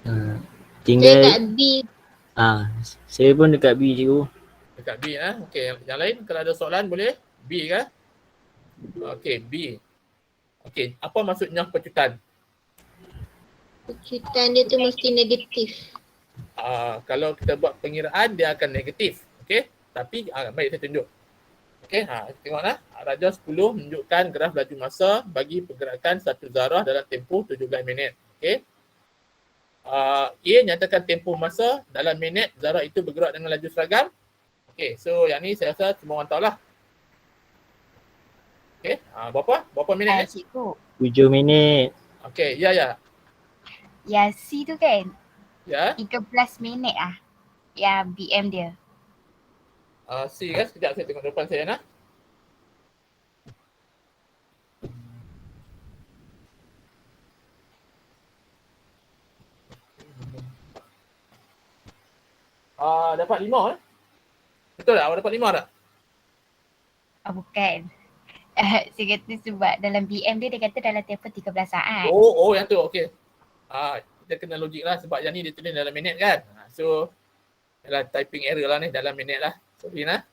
Saya Tinggal kat B. saya pun dekat B cikgu. Dekat B Okey, yang lain kalau ada soalan boleh B ke? Okey, B. Okey, apa maksudnya pecutan? Pecutan dia tu mesti negatif. Kalau kita buat pengiraan dia akan negatif. Okey, tapi baik saya tunjuk. Okey, tengoklah. Darjah 10 menunjukkan graf laju masa bagi pergerakan satu zarah dalam tempoh 17 minit. Okey. A nyatakan tempoh masa dalam minit zarah itu bergerak dengan laju seragam. Okey, so yang ni saya rasa semua orang tahulah. Okey, berapa minit ni? Cikgu. 7 minit. Okey, ya. Yang C tu kan? Ya. 13 minit yang BM dia. C kan? Sekejap saya tengok depan saya nak. Dapat 5 Betul tak? Awak dapat 5 tak? Bukan. Saya kata sebab dalam BM dia kata dalam tempoh 13 saat. Oh yang tu, okey. Kita kena logik lah sebab yang ni dia tulis dalam minit kan. So, dalam typing error lah ni, dalam minit lah. Sorry lah.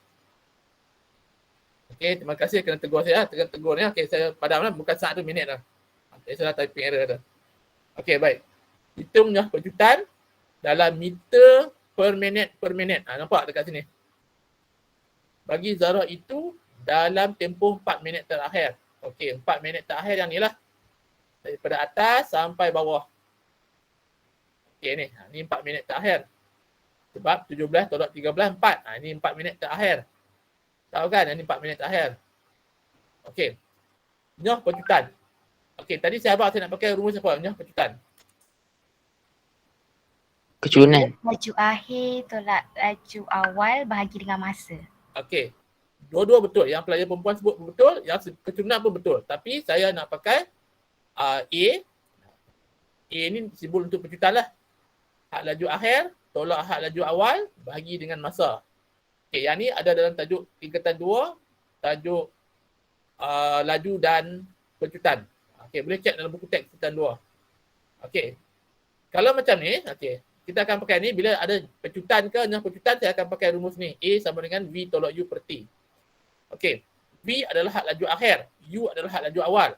Okey, terima kasih kena tegur saya. Tegur ni. Okey, saya padam lah. Bukan saat tu, minit lah. Okay, salah typing error tu. Okey, baik. Hitungnya penjutan dalam meter per minit. Nampak dekat sini? Bagi Zara itu dalam tempoh 4 minit terakhir. Okey, 4 minit terakhir yang ni lah. Daripada atas sampai bawah. Okey ni, ni 4 minit terakhir. Sebab 17 tolak 13, 4. Ini 4 minit terakhir. Tahu kan? Ini 4 minit terakhir. Okey. Nyoh penjutan. Okey, tadi saya nak pakai rumus apa? Nyoh penjutan. Kecunan. Laju akhir tolak laju awal bahagi dengan masa. Okey. Dua-dua betul. Yang pelajar perempuan sebut betul, yang kecunan pun betul. Tapi saya nak pakai A. A ni simbol untuk penjutan lah. Hak laju akhir tolak hak laju awal bahagi dengan masa. Okey, yang ni ada dalam tajuk tingkatan 2, tajuk laju dan penjutan. Okey, boleh cek dalam buku teks tingkatan 2. Okey. Kalau macam ni, okey, kita akan pakai ni bila ada penjutan ke nyoh penjutan, saya akan pakai rumus ni. A sama dengan V tolak U per T. Okey. V adalah hak laju akhir, U adalah hak laju awal.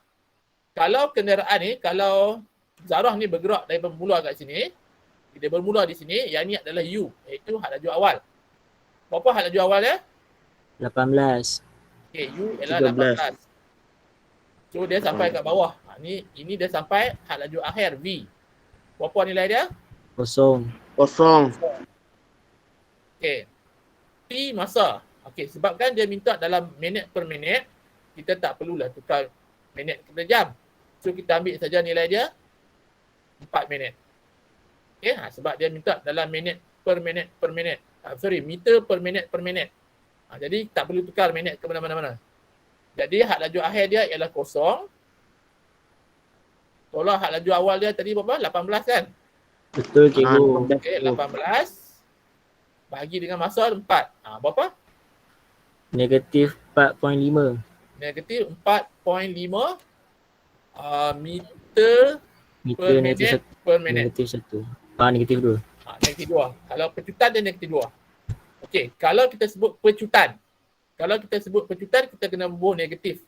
Kalau kenderaan ni, kalau zarah ni bergerak dari bermula kat sini, dia bermula di sini, yang ni adalah U, iaitu hak laju awal. Berapa hak laju awal dia? 18. Okey, U ialah 18. So dia sampai kat bawah. Ini dia sampai hak laju akhir V. Berapa nilai dia? Kosong. Okey. T masa. Okey, sebabkan dia minta dalam minit per minit, kita tak perlulah tukar minit kepada jam. So kita ambil saja nilai dia 4 minit. Okey, sebab dia minta dalam minit per minit. Meter per minit. Jadi tak perlu tukar minit ke mana-mana. Jadi hak laju akhir dia ialah kosong. Tolak hak laju awal dia tadi berapa? 18 kan? Betul cikgu. Okey, 18 bahagi dengan masa 4. Berapa? Negatif 4.5. Negatif 4.5 meter per minit per minit. Negatif 1. Negatif 2. Negatif 2. Kalau pencutan dia negatif 2. Okey, kalau kita sebut pencutan. Kita kena bubuh negatif.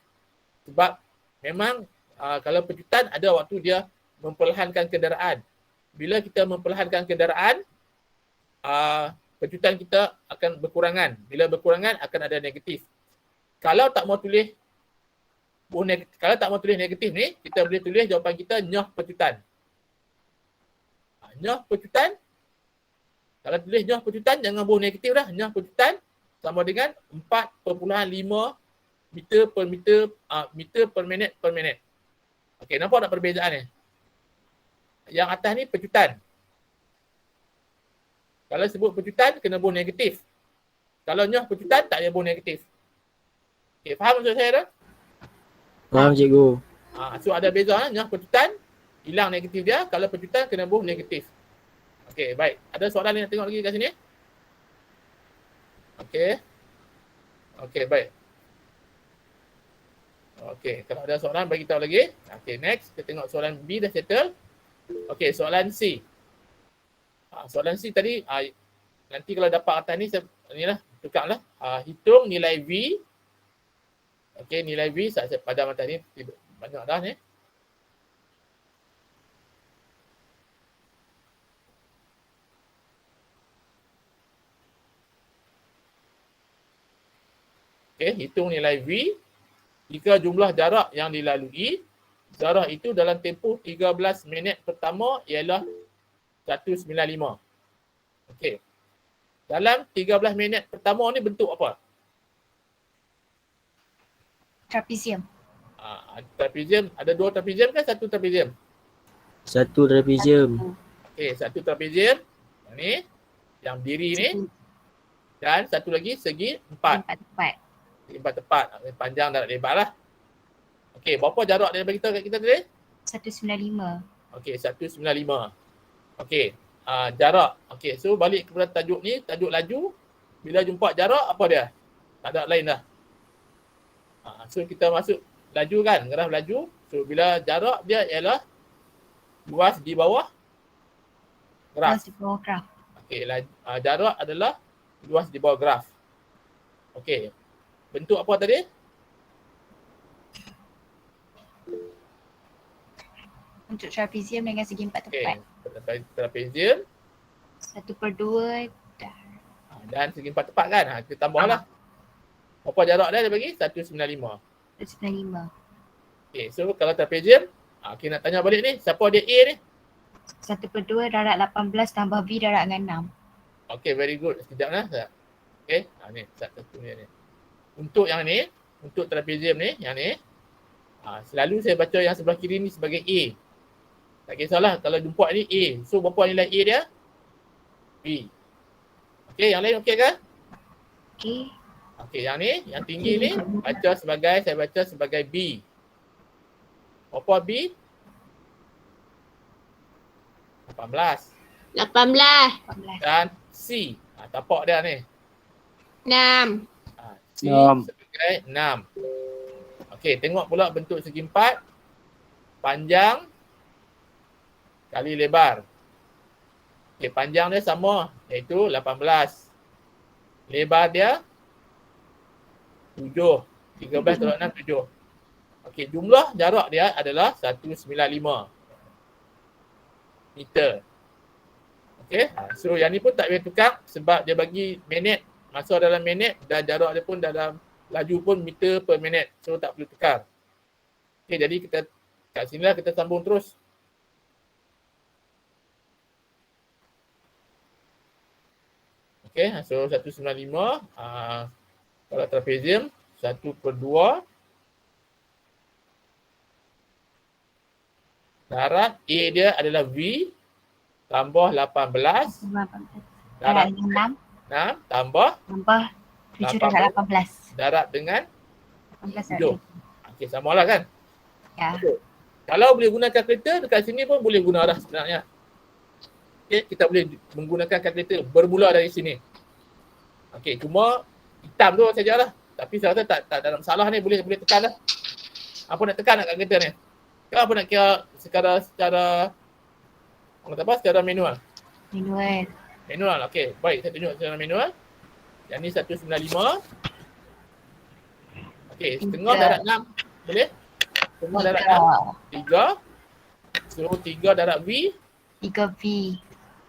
Sebab memang kalau pencutan ada waktu dia memperlahankan kenderaan. Bila kita memperlahankan kenderaan, pencutan kita akan berkurangan. Bila berkurangan akan ada negatif. Kalau tak mau tulis negatif ni, kita boleh tulis jawapan kita nyoh pencutan. Nyoh pencutan. Kalau tulis nyoh pencutan jangan bubuh negatif dah. Nyoh pencutan sama dengan 4.5 meter per minit. Okey, nampak tak perbezaan ni? Yang atas ni pencutan. Kalau sebut pencutan, kena bubuh negatif. Kalau nyoh pencutan, tak payah bubuh negatif. Okey, faham maksud saya dah? Faham cikgu. So ada beza nyoh pencutan, hilang negatif dia. Kalau pencutan, kena bubuh negatif. Okey, baik. Ada soalan yang nak tengok lagi kat sini? Okey, baik. Okey, kalau ada soalan bagi tahu lagi. Okey, next kita tengok soalan B dah settle. Okey, soalan C. Soalan C tadi nanti kalau dapat atas ni inilah tukarlah. Hitung nilai V. Okey, nilai V saya padam atas ni banyak dah ni. Okey, hitung nilai V jika jumlah jarak yang dilalui. Jarak itu dalam tempoh 13 minit pertama ialah 195. Okey. Dalam 13 minit pertama ni bentuk apa? Trapezium. Trapezium. Ada 2 trapezium ke 1 trapezium? 1 trapezium. Okey, 1 trapezium. Yang ni, yang diri ni. Dan satu lagi segi 4. Segi 4 tepat. Panjang dan lebar lah. Okey, berapa jarak dia bagi tahu kat kita tadi? 195. Okey, 195. Okey, jarak. Okey, so balik kepada tajuk ni, tajuk laju. Bila jumpa jarak, apa dia? Tak ada lain dah. So kita masuk laju kan, graf laju. So bila jarak dia ialah luas di bawah graf. Luas di bawah graf. Okey, jarak adalah luas di bawah graf. Okey. Bentuk apa tadi? Untuk trapezium dengan segi 4 tepat. Okey, trapezium 1/2 dan segi 4 tepat kan? Kita tambahlah. Apa jarak dia bagi? 195. 195. Okey, so kalau trapezium, kita nak tanya balik ni, siapa dia A ni? 1/2 darab 18 tambah V darab dengan 6. Okey, very good. Sekejap lah. Okey, ni satu ni. Untuk yang ni, untuk trapezium ni, yang ni, selalu saya baca yang sebelah kiri ni sebagai A. Tak kisahlah kalau jumpa ni A. So berapa nilai A dia? B. Okey, yang lain okey ke? Okey. Okey, yang ni, yang tinggi ni saya baca sebagai B. Apa B? 18. 18. Dan C. Tapak dia ni. 6. C 6. sebagai 6. Okey, tengok pula bentuk segi 4. Panjang kali lebar. Okey, panjang dia sama iaitu 18. Lebar dia 7. 13 tolak 6, 7. Okey, jumlah jarak dia adalah 195 meter. Okey, so yang ni pun tak boleh tukar sebab dia bagi minit, masa dalam minit dan jarak dia pun dalam laju pun meter per minit. So tak perlu tukar. Okey, jadi kita kat sinilah kita sambung terus. Okey, so 195 kalau trapezium 1/2 darab A dia adalah V tambah 18 Darab dengan 6 tambah 7 darab 18. darab dengan 18 7. Okey, samalah kan? Ya. Kalau boleh guna kalkulator dekat sini pun boleh guna dah sebenarnya. Okey, kita boleh menggunakan kalkulator bermula dari sini. Okey, cuma hitam tu sajalah. Tapi saya rasa tak ada masalah ni, boleh tekan lah. Apa nak tekan nak kalkulator ni? Kau apa nak kira secara orang kata apa? Secara manual. Manual, okey. Baik, saya tunjuk secara manual. Yang ni 195. Okey, setengah darab 6. Boleh? Setengah darab 6. 3. So 3 darab V. 3V.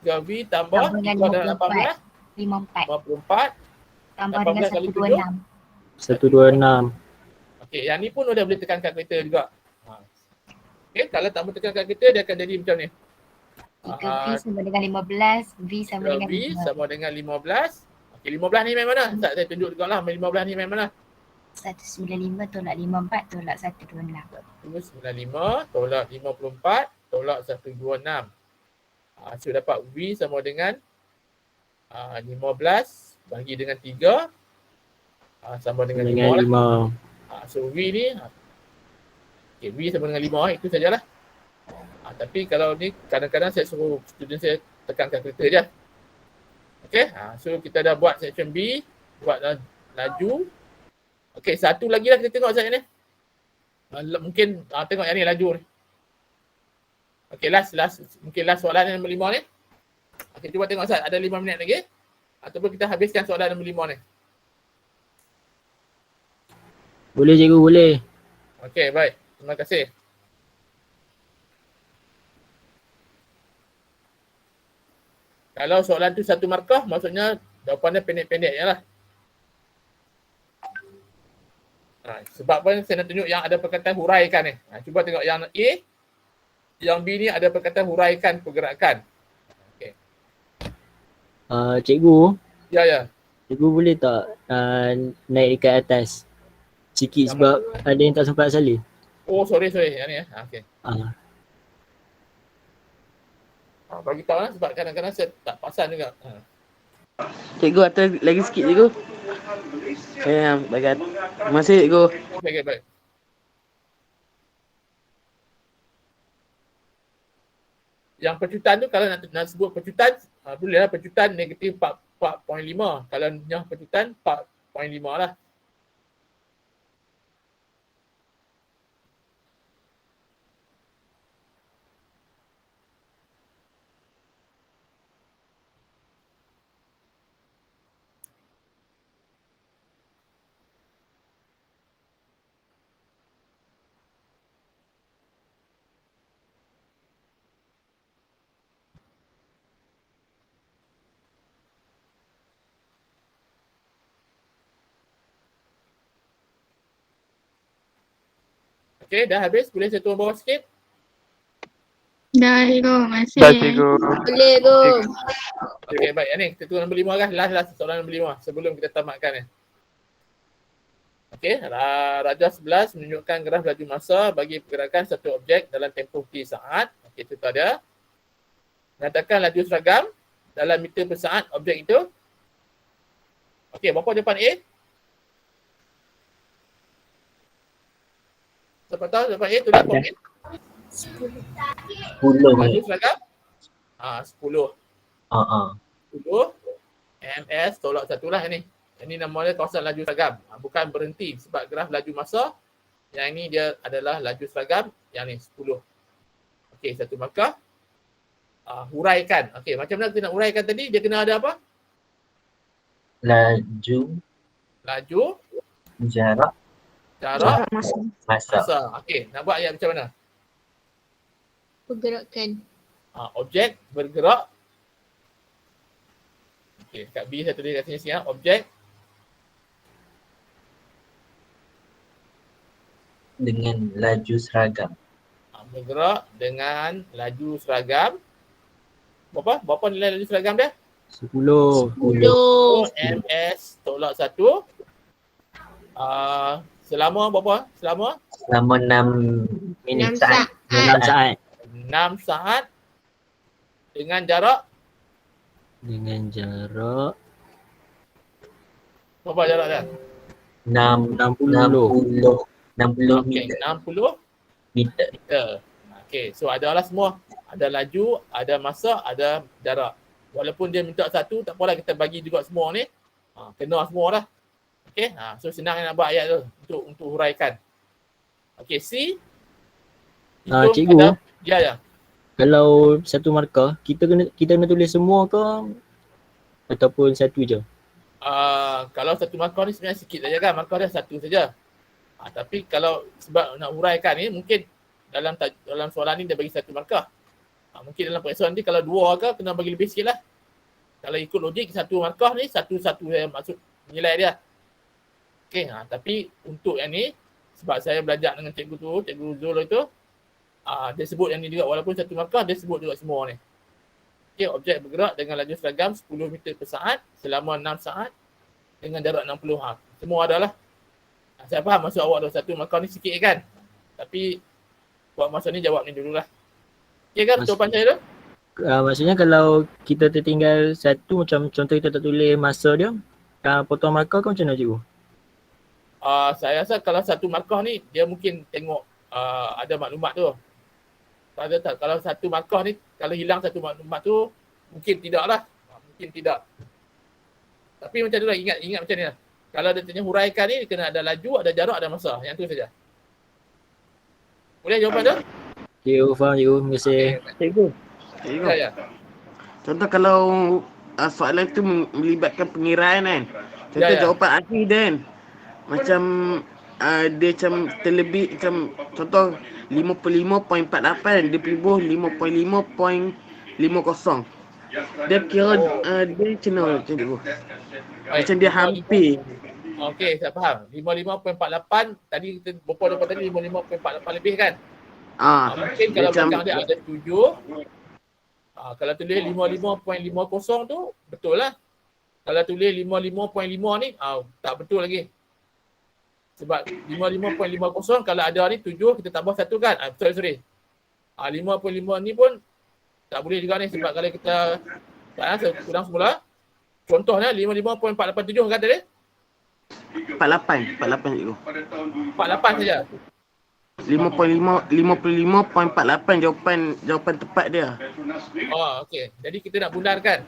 3V tambah 3 darab 18. 54. Tambah dengan 126. 126. Okey, yang ni pun dah boleh tekan kalkulator juga. Okey, kalau tak boleh tekan kalkulator dia akan jadi macam ni. 3V sama dengan 15, V sama dengan V sama dengan 15. Okey, 15 ni main mana? Tak, saya tunjuk juga lah 15 ni main mana. 195 tolak 54 tolak 126. 195 tolak 54 tolak 126. So dapat V sama dengan 15 bagi dengan 3 sama dengan 5 lah. So V ni V sama dengan 5 itu sajalah. Tapi kalau ni kadang-kadang saya suruh student saya tekan kalkulator je. Okay, so kita dah buat section B, buat laju. Okay, satu lagi lah kita tengok saat ni. Mungkin tengok yang ni laju ni. Okay, last mungkin last soalan nombor 5 ni. Okay, cuba tengok Ustaz, ada 5 minit lagi. Ataupun kita habiskan soalan nombor 5 ni. Boleh cikgu, boleh. Okay, baik. Terima kasih. Kalau soalan tu satu markah, maksudnya jawapannya pendek-pendek je lah. Sebab apa saya nak tunjuk yang ada perkataan huraikan ni. Cuba tengok yang A, yang B ni ada perkataan huraikan pergerakan. Okay. Cikgu, Ya. cikgu boleh tak naik dekat atas sikit sebab ada yang tak sempat salin. Oh, sorry. Yang ni okay. Bagi tahu lah sebab kadang-kadang saya tak perasan juga. Cikgu atas lagi sikit cikgu. Baik. Terima kasih cikgu. Okay, baik. Yang pecutan tu kalau nak sebut pecutan, bolehlah pecutan negatif 4.5. Kalau yang pecutan 4.5 lah. Okey, dah habis. Boleh saya turun bawah sikit? Dah cikgu, masih. Dah cikgu. Boleh tu. Okey, baik. Yang ni kita turun nombor 5 kan? Last soalan nombor 5 sebelum kita tamatkan ni. Okey, rajah 11 menunjukkan graf laju masa bagi pergerakan satu objek dalam tempoh T saat. Okey, itu ada. Nyatakan laju seragam dalam meter per saat objek itu. Okey, berapa jawapan A? Siapa tahu jawapan A tulis komen. 10 Laju ni. seragam? 10. 10 ms tolak 1 lah ni. Ini nama dia kawasan laju seragam. Bukan berhenti sebab graf laju masa. Yang ini dia adalah laju seragam. Yang ni 10. Okey, satu markah. Huraikan. Okey, macam mana kita nak huraikan tadi? Dia kena ada apa? Laju, Jarak, masa. masa. Okey, nak buat ayat macam mana? Pergerakan. Objek bergerak. Okey, kat B saya tulis kat sini sikit. Objek Dengan laju seragam. bergerak dengan laju seragam. Berapa nilai laju seragam dia? 10. 10. ms tolak 1. Selama berapa? Selama Selama 6 minit 6 saat. 6 saat. 6 saat dengan jarak Dengan jarak berapa jarak dia? 60 Okey, meter. 60 meter. Okey, so adalah semua. Ada laju, ada masa, ada jarak. Walaupun dia minta satu, tak apalah kita bagi juga semua ni. Kena semua dah. Okey, so senang nak buat ayat tu untuk huraikan. Okey, C. Hitung Cikgu. ada- Ya. Kalau satu markah, kita kena tulis semua ke ataupun satu je? Kalau satu markah ni sebenarnya sikit saja kan. Markah dia satu saja. Tapi kalau sebab nak huraikan ni mungkin dalam soalan ni dia bagi satu markah. Mungkin dalam periksa nanti kalau dua ke kena bagi lebih sikit lah. Kalau ikut logik satu markah ni satu maksud nilai dia. Okey, tapi untuk yang ni sebab saya belajar dengan cikgu Zul itu, dia sebut yang ni juga walaupun satu markah dia sebut juga semua ni. Okey, objek bergerak dengan laju seragam 10 meter per saat selama 6 saat dengan jarak 60. Semua ada lah. Saya faham maksud awak tu satu markah ni sikit kan. Tapi buat masa ni jawab ni dululah. Okey kan jawapan saya tu? Maksudnya kalau kita tertinggal satu, macam contoh kita tak tulis masa dia, potong markah ke macam mana cikgu? Saya rasa kalau satu markah ni dia mungkin tengok ada maklumat tu. Kalau satu markah ni kalau hilang satu maklumat tu mungkin tidak lah. Mungkin tidak. Tapi macam tu lah, ingat macam ni lah. Kalau dia tanya huraikan ni kena ada laju, ada jarak, ada masa. Yang tu saja. Boleh jawapan tu? Cikgu faham cikgu, terima kasih. Cikgu. Ya. Contoh kalau soalan tu melibatkan pengiraan kan. Contoh Ya. jawapan akhir kan. Macam dia macam terlebih macam contoh 55.48 dia pergi bawah 55.50. Dia kira dia macam mana cikgu? Macam dia hampir. Okey, saya faham. 55.48 tadi kita berapa jawapan tadi 55.48 lebih kan? Mungkin dia kalau macam belakang dia ada 7. Kalau tulis 55.50 tu betul lah. Kalau tulis 55.5 ni tak betul lagi. Sebab 55.50 kalau ada ni 7 kita tambah 1 kan? Sorry. 5.5 ni pun tak boleh juga ni sebab kalau kita saya ulang semula. Contohnya 55.487 kata dia. 48 cikgu. 48 saja. 55.48 jawapan tepat dia. Okey. Jadi kita nak bundarkan.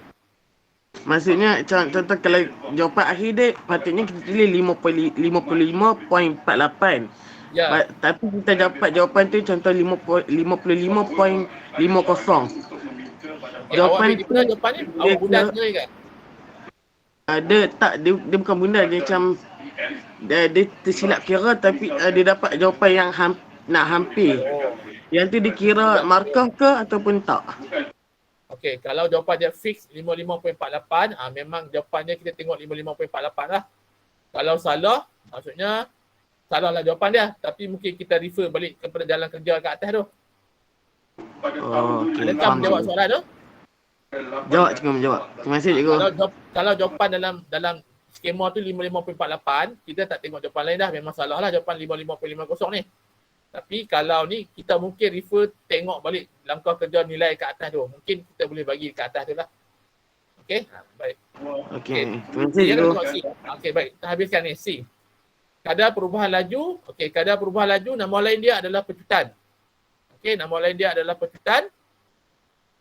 Maksudnya contoh kalau jawapan akhir dia patutnya kita tulis 55.48. Ya. Tapi kita dapat jawapan tu contoh 55.50. Awak ambil di mana jawapan ni? Awak bundar sendiri kan? Dia bukan bundar, dia macam dia tersilap kira tapi dia dapat jawapan yang nak hampir. Yang tu dikira markah ke ataupun tak? Okey, kalau jawapan dia fix 55.48, memang jawapannya kita tengok 55.48 lah. Kalau salah, maksudnya salahlah jawapan dia. Tapi mungkin kita refer balik kepada jalan kerja kat atas tu. Oh, okey. Adakah Faham, menjawab cikgu. soalan tu? Jawab, cikgu menjawab. Terima kasih, cikgu. Kalau jawapan dalam skema tu 55.48, kita tak tengok jawapan lain dah. Memang salah lah jawapan 55.50 ni. Tapi kalau ni kita mungkin refer tengok balik langkah kerja nilai kat atas tu. Mungkin kita boleh bagi kat atas tu lah. Okey, baik. Okey. Terima kasih, Dia cikgu. tengok C. Okey, baik. Kita habiskan ni C. Kadar perubahan laju. Okey, kadar perubahan laju nama lain dia adalah pecutan. Okey, nama lain dia adalah pecutan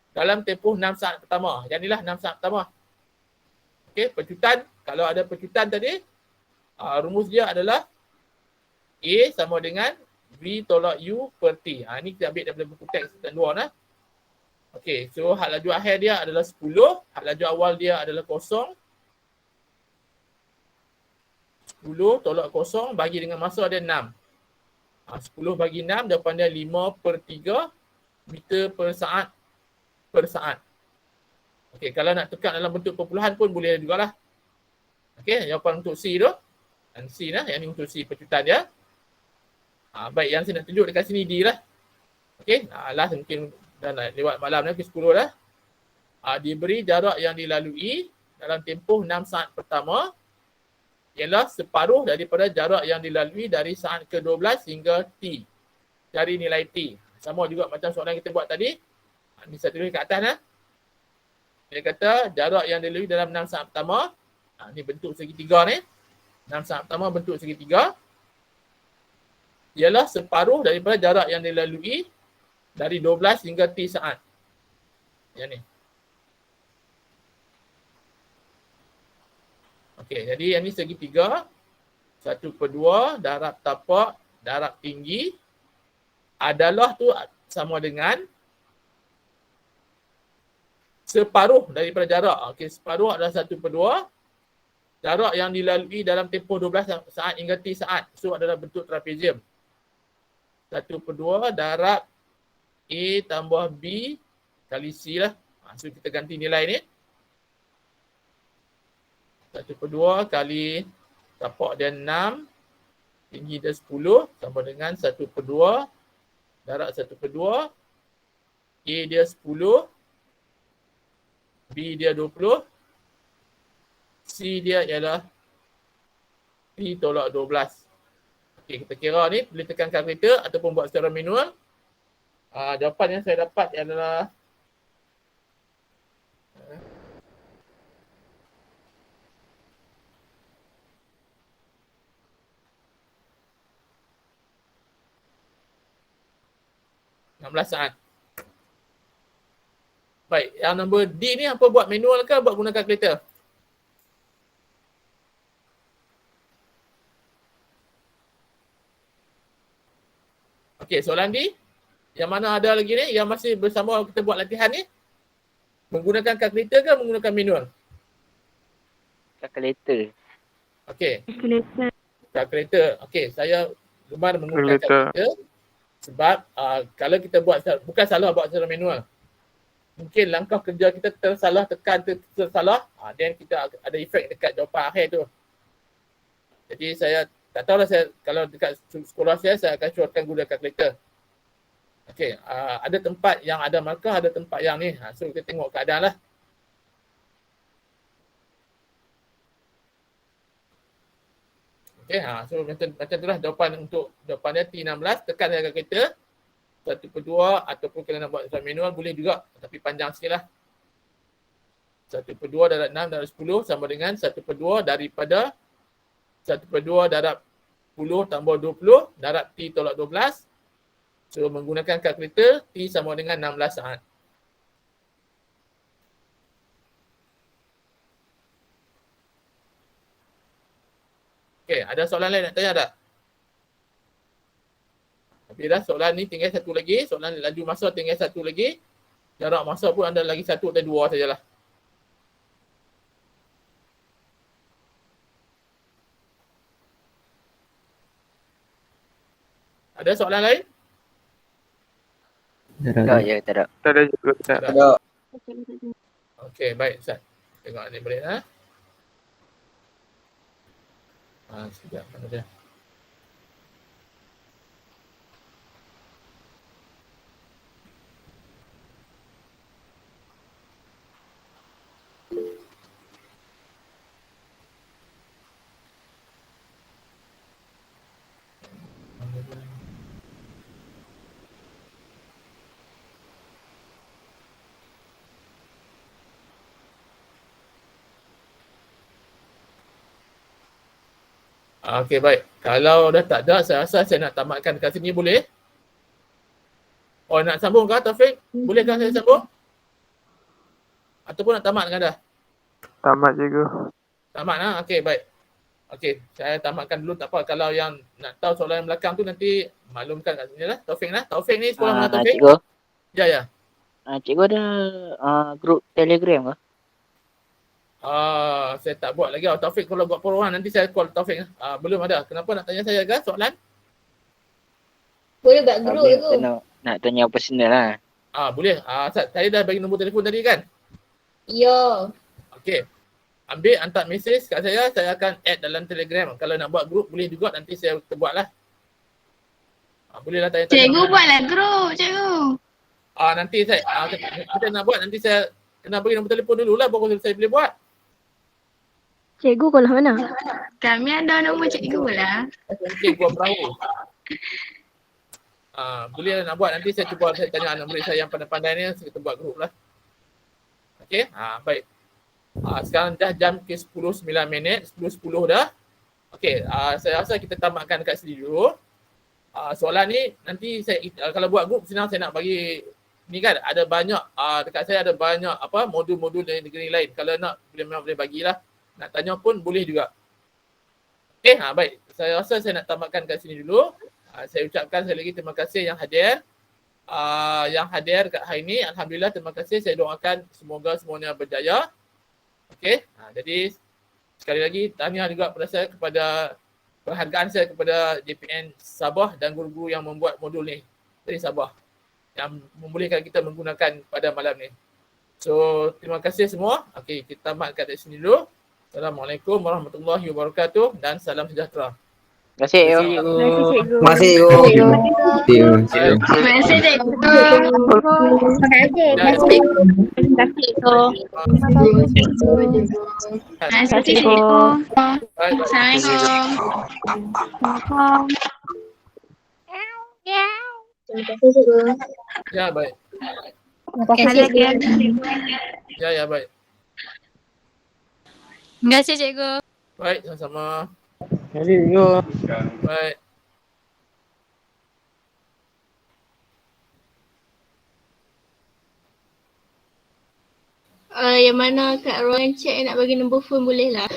dalam tempoh 6 saat pertama. Yang inilah 6 saat pertama. Okey, pecutan. Kalau ada pecutan tadi, rumus dia adalah A sama dengan V tolak U per T. Ini kita ambil daripada buku teks dan luar lah. Okey, so had laju akhir dia adalah 10. Had laju awal dia adalah 0. 10 tolak 0 bagi dengan masa dia 6. 10 bagi 6, jawapan dia 5/3 meter per saat. Okey, kalau nak tekan dalam bentuk perpuluhan pun boleh jugalah. Okey, jawapan untuk C tu. Dan C lah, yang ni untuk C pecutan dia. Baik, yang saya nak tunjuk dekat sini D lah. Okey, last mungkin dah nak lewat malam ni, pukul 10 dah. Diberi jarak yang dilalui dalam tempoh 6 saat pertama ialah separuh daripada jarak yang dilalui dari saat ke-12 hingga T. Cari nilai T. Sama juga macam soalan kita buat tadi. Ni saya tulis kat atas lah. Dia kata jarak yang dilalui dalam 6 saat pertama. Ni bentuk segitiga ni. 6 saat pertama bentuk segitiga. Ialah separuh daripada jarak yang dilalui dari 12 hingga T saat. Yang ni. Okey, jadi yang ni segitiga. 1/2 darab tapak darab tinggi adalah tu sama dengan separuh daripada jarak. Okey, separuh adalah 1/2. Jarak yang dilalui dalam tempoh 12 saat hingga T saat. So adalah bentuk trapezium. 1/2 darab A tambah B kali C lah. So kita ganti nilai ni. 1/2 kali tapak dia 6, tinggi dia 10 sama dengan 1/2 darab 1/2. A dia 10, B dia 20, C dia ialah P tolak 12. Okey, kita kira ni, boleh tekan kalkulator ataupun buat secara manual. Jawapan yang saya dapat adalah saat. Baik, yang nombor D ni apa buat manual ke buat guna kalkulator? Okey, soalan D. Yang mana ada lagi ni? Yang masih bersama kita buat latihan ni? Menggunakan kalkulator ke menggunakan manual? Kalkulator. Okey. Kalkulator. Okey, saya gemar menggunakan kalkulator. Sebab kalau kita buat, bukan salah buat secara manual. Mungkin langkah kerja kita tersalah, tekan tersalah. Then kita ada efek dekat jawapan akhir tu. Jadi saya tak tahulah, saya kalau dekat sekolah saya akan syorkan guna kalkulator. Okey, ada tempat yang ada markah, ada tempat yang ni. So kita tengok keadaan lah. Okey, so macam tu lah jawapan untuk jawapannya T16. Tekan dengan kalkulator. 1/2 ataupun kalau nak buat secara manual boleh juga. Tapi panjang sikit lah. 1/2 darab 6 darab 10 sama dengan 1/2 daripada 1/2 darab 10 tambah 20 darab T tolak 12. So menggunakan kalkulator T sama dengan 16 saat. Okey, ada soalan lain nak tanya tak? Tapi dah soalan ni tinggal satu lagi. Soalan laju masa tinggal satu lagi. Jarak masa pun ada lagi satu atau dua sajalah. Ada soalan lain? Tak, ya, tak ada. Tak ada juga. Tak Tak ada. Okey, baik Ustaz. Tengok ni boleh ha. Sekejap mana dia. Okey, baik. Kalau dah tak ada, saya rasa saya nak tamatkan kat sini, boleh? Oh, nak sambung ke Taufik? Bolehkah saya sambung? Ataupun nak tamatkan dah? Tamat cikgu. Tamat lah? Okey, baik. Okey, saya tamatkan dulu. Tak apa, kalau yang nak tahu soalan yang belakang tu nanti maklumkan kat sini lah. Taufik lah. Taufik ni sekolah mana Taufik? Cikgu, Ya, ya. cikgu ada grup Telegram ke? Saya tak buat lagi. Taufik kalau buat perubahan nanti saya call Taufik. Belum ada. Kenapa nak tanya saya ke soalan? Boleh buat group Habis tu. nak tanya personal lah. Boleh. Saya dah bagi nombor telefon tadi kan? Ya. Okey. Ambil, hantar mesej kat saya akan add dalam Telegram. Kalau nak buat group boleh juga, nanti saya buat lah. Bolehlah tanya-tanya. Cikgu buatlah group, cikgu. Nanti saya, kita nak buat, nanti saya kena bagi nombor telefon dulu lah baru saya boleh buat. Cikgu sekolah mana? Kami ada nombor cikgu lah. Mungkin gua perahu. Boleh nak buat, nanti saya cuba saya tanya anak murid saya yang pandai-pandai ni, kita buat group lah. Okey, baik. Sekarang dah jam ke 10.09 minit, 10.10 dah. Okey, saya rasa kita tamatkan dekat sini dulu. Soalan ni nanti saya kalau buat group senang, saya nak bagi ni kan ada banyak dekat saya ada banyak modul-modul dari negeri lain. Kalau nak boleh bagilah. Nak tanya pun boleh juga. Okey, baik. Saya rasa saya nak tamatkan kat sini dulu. Saya ucapkan sekali lagi terima kasih yang hadir. Yang hadir kat hari ini, alhamdulillah, terima kasih. Saya doakan semoga semuanya berjaya. Okey, jadi sekali lagi tahniah juga kepada saya, kepada penghargaan saya kepada JPN Sabah dan guru-guru yang membuat modul ni dari Sabah yang membolehkan kita menggunakan pada malam ni. So, terima kasih semua. Okey, kita tamatkan dari sini dulu. Assalamualaikum warahmatullahi wabarakatuh dan salam sejahtera. Terima kasih. Terima kasih cikgu. Terima kasih cikgu. Terima kasih. Terima kasih cikgu. Assalamualaikum. Terima kasih cikgu. Ya, baik. Terima kasih cikgu. Ya, baik. Terima kasih cikgu. Baik, sama-sama. Baik. Yang mana Kak Royan cek nak bagi nombor phone boleh lah.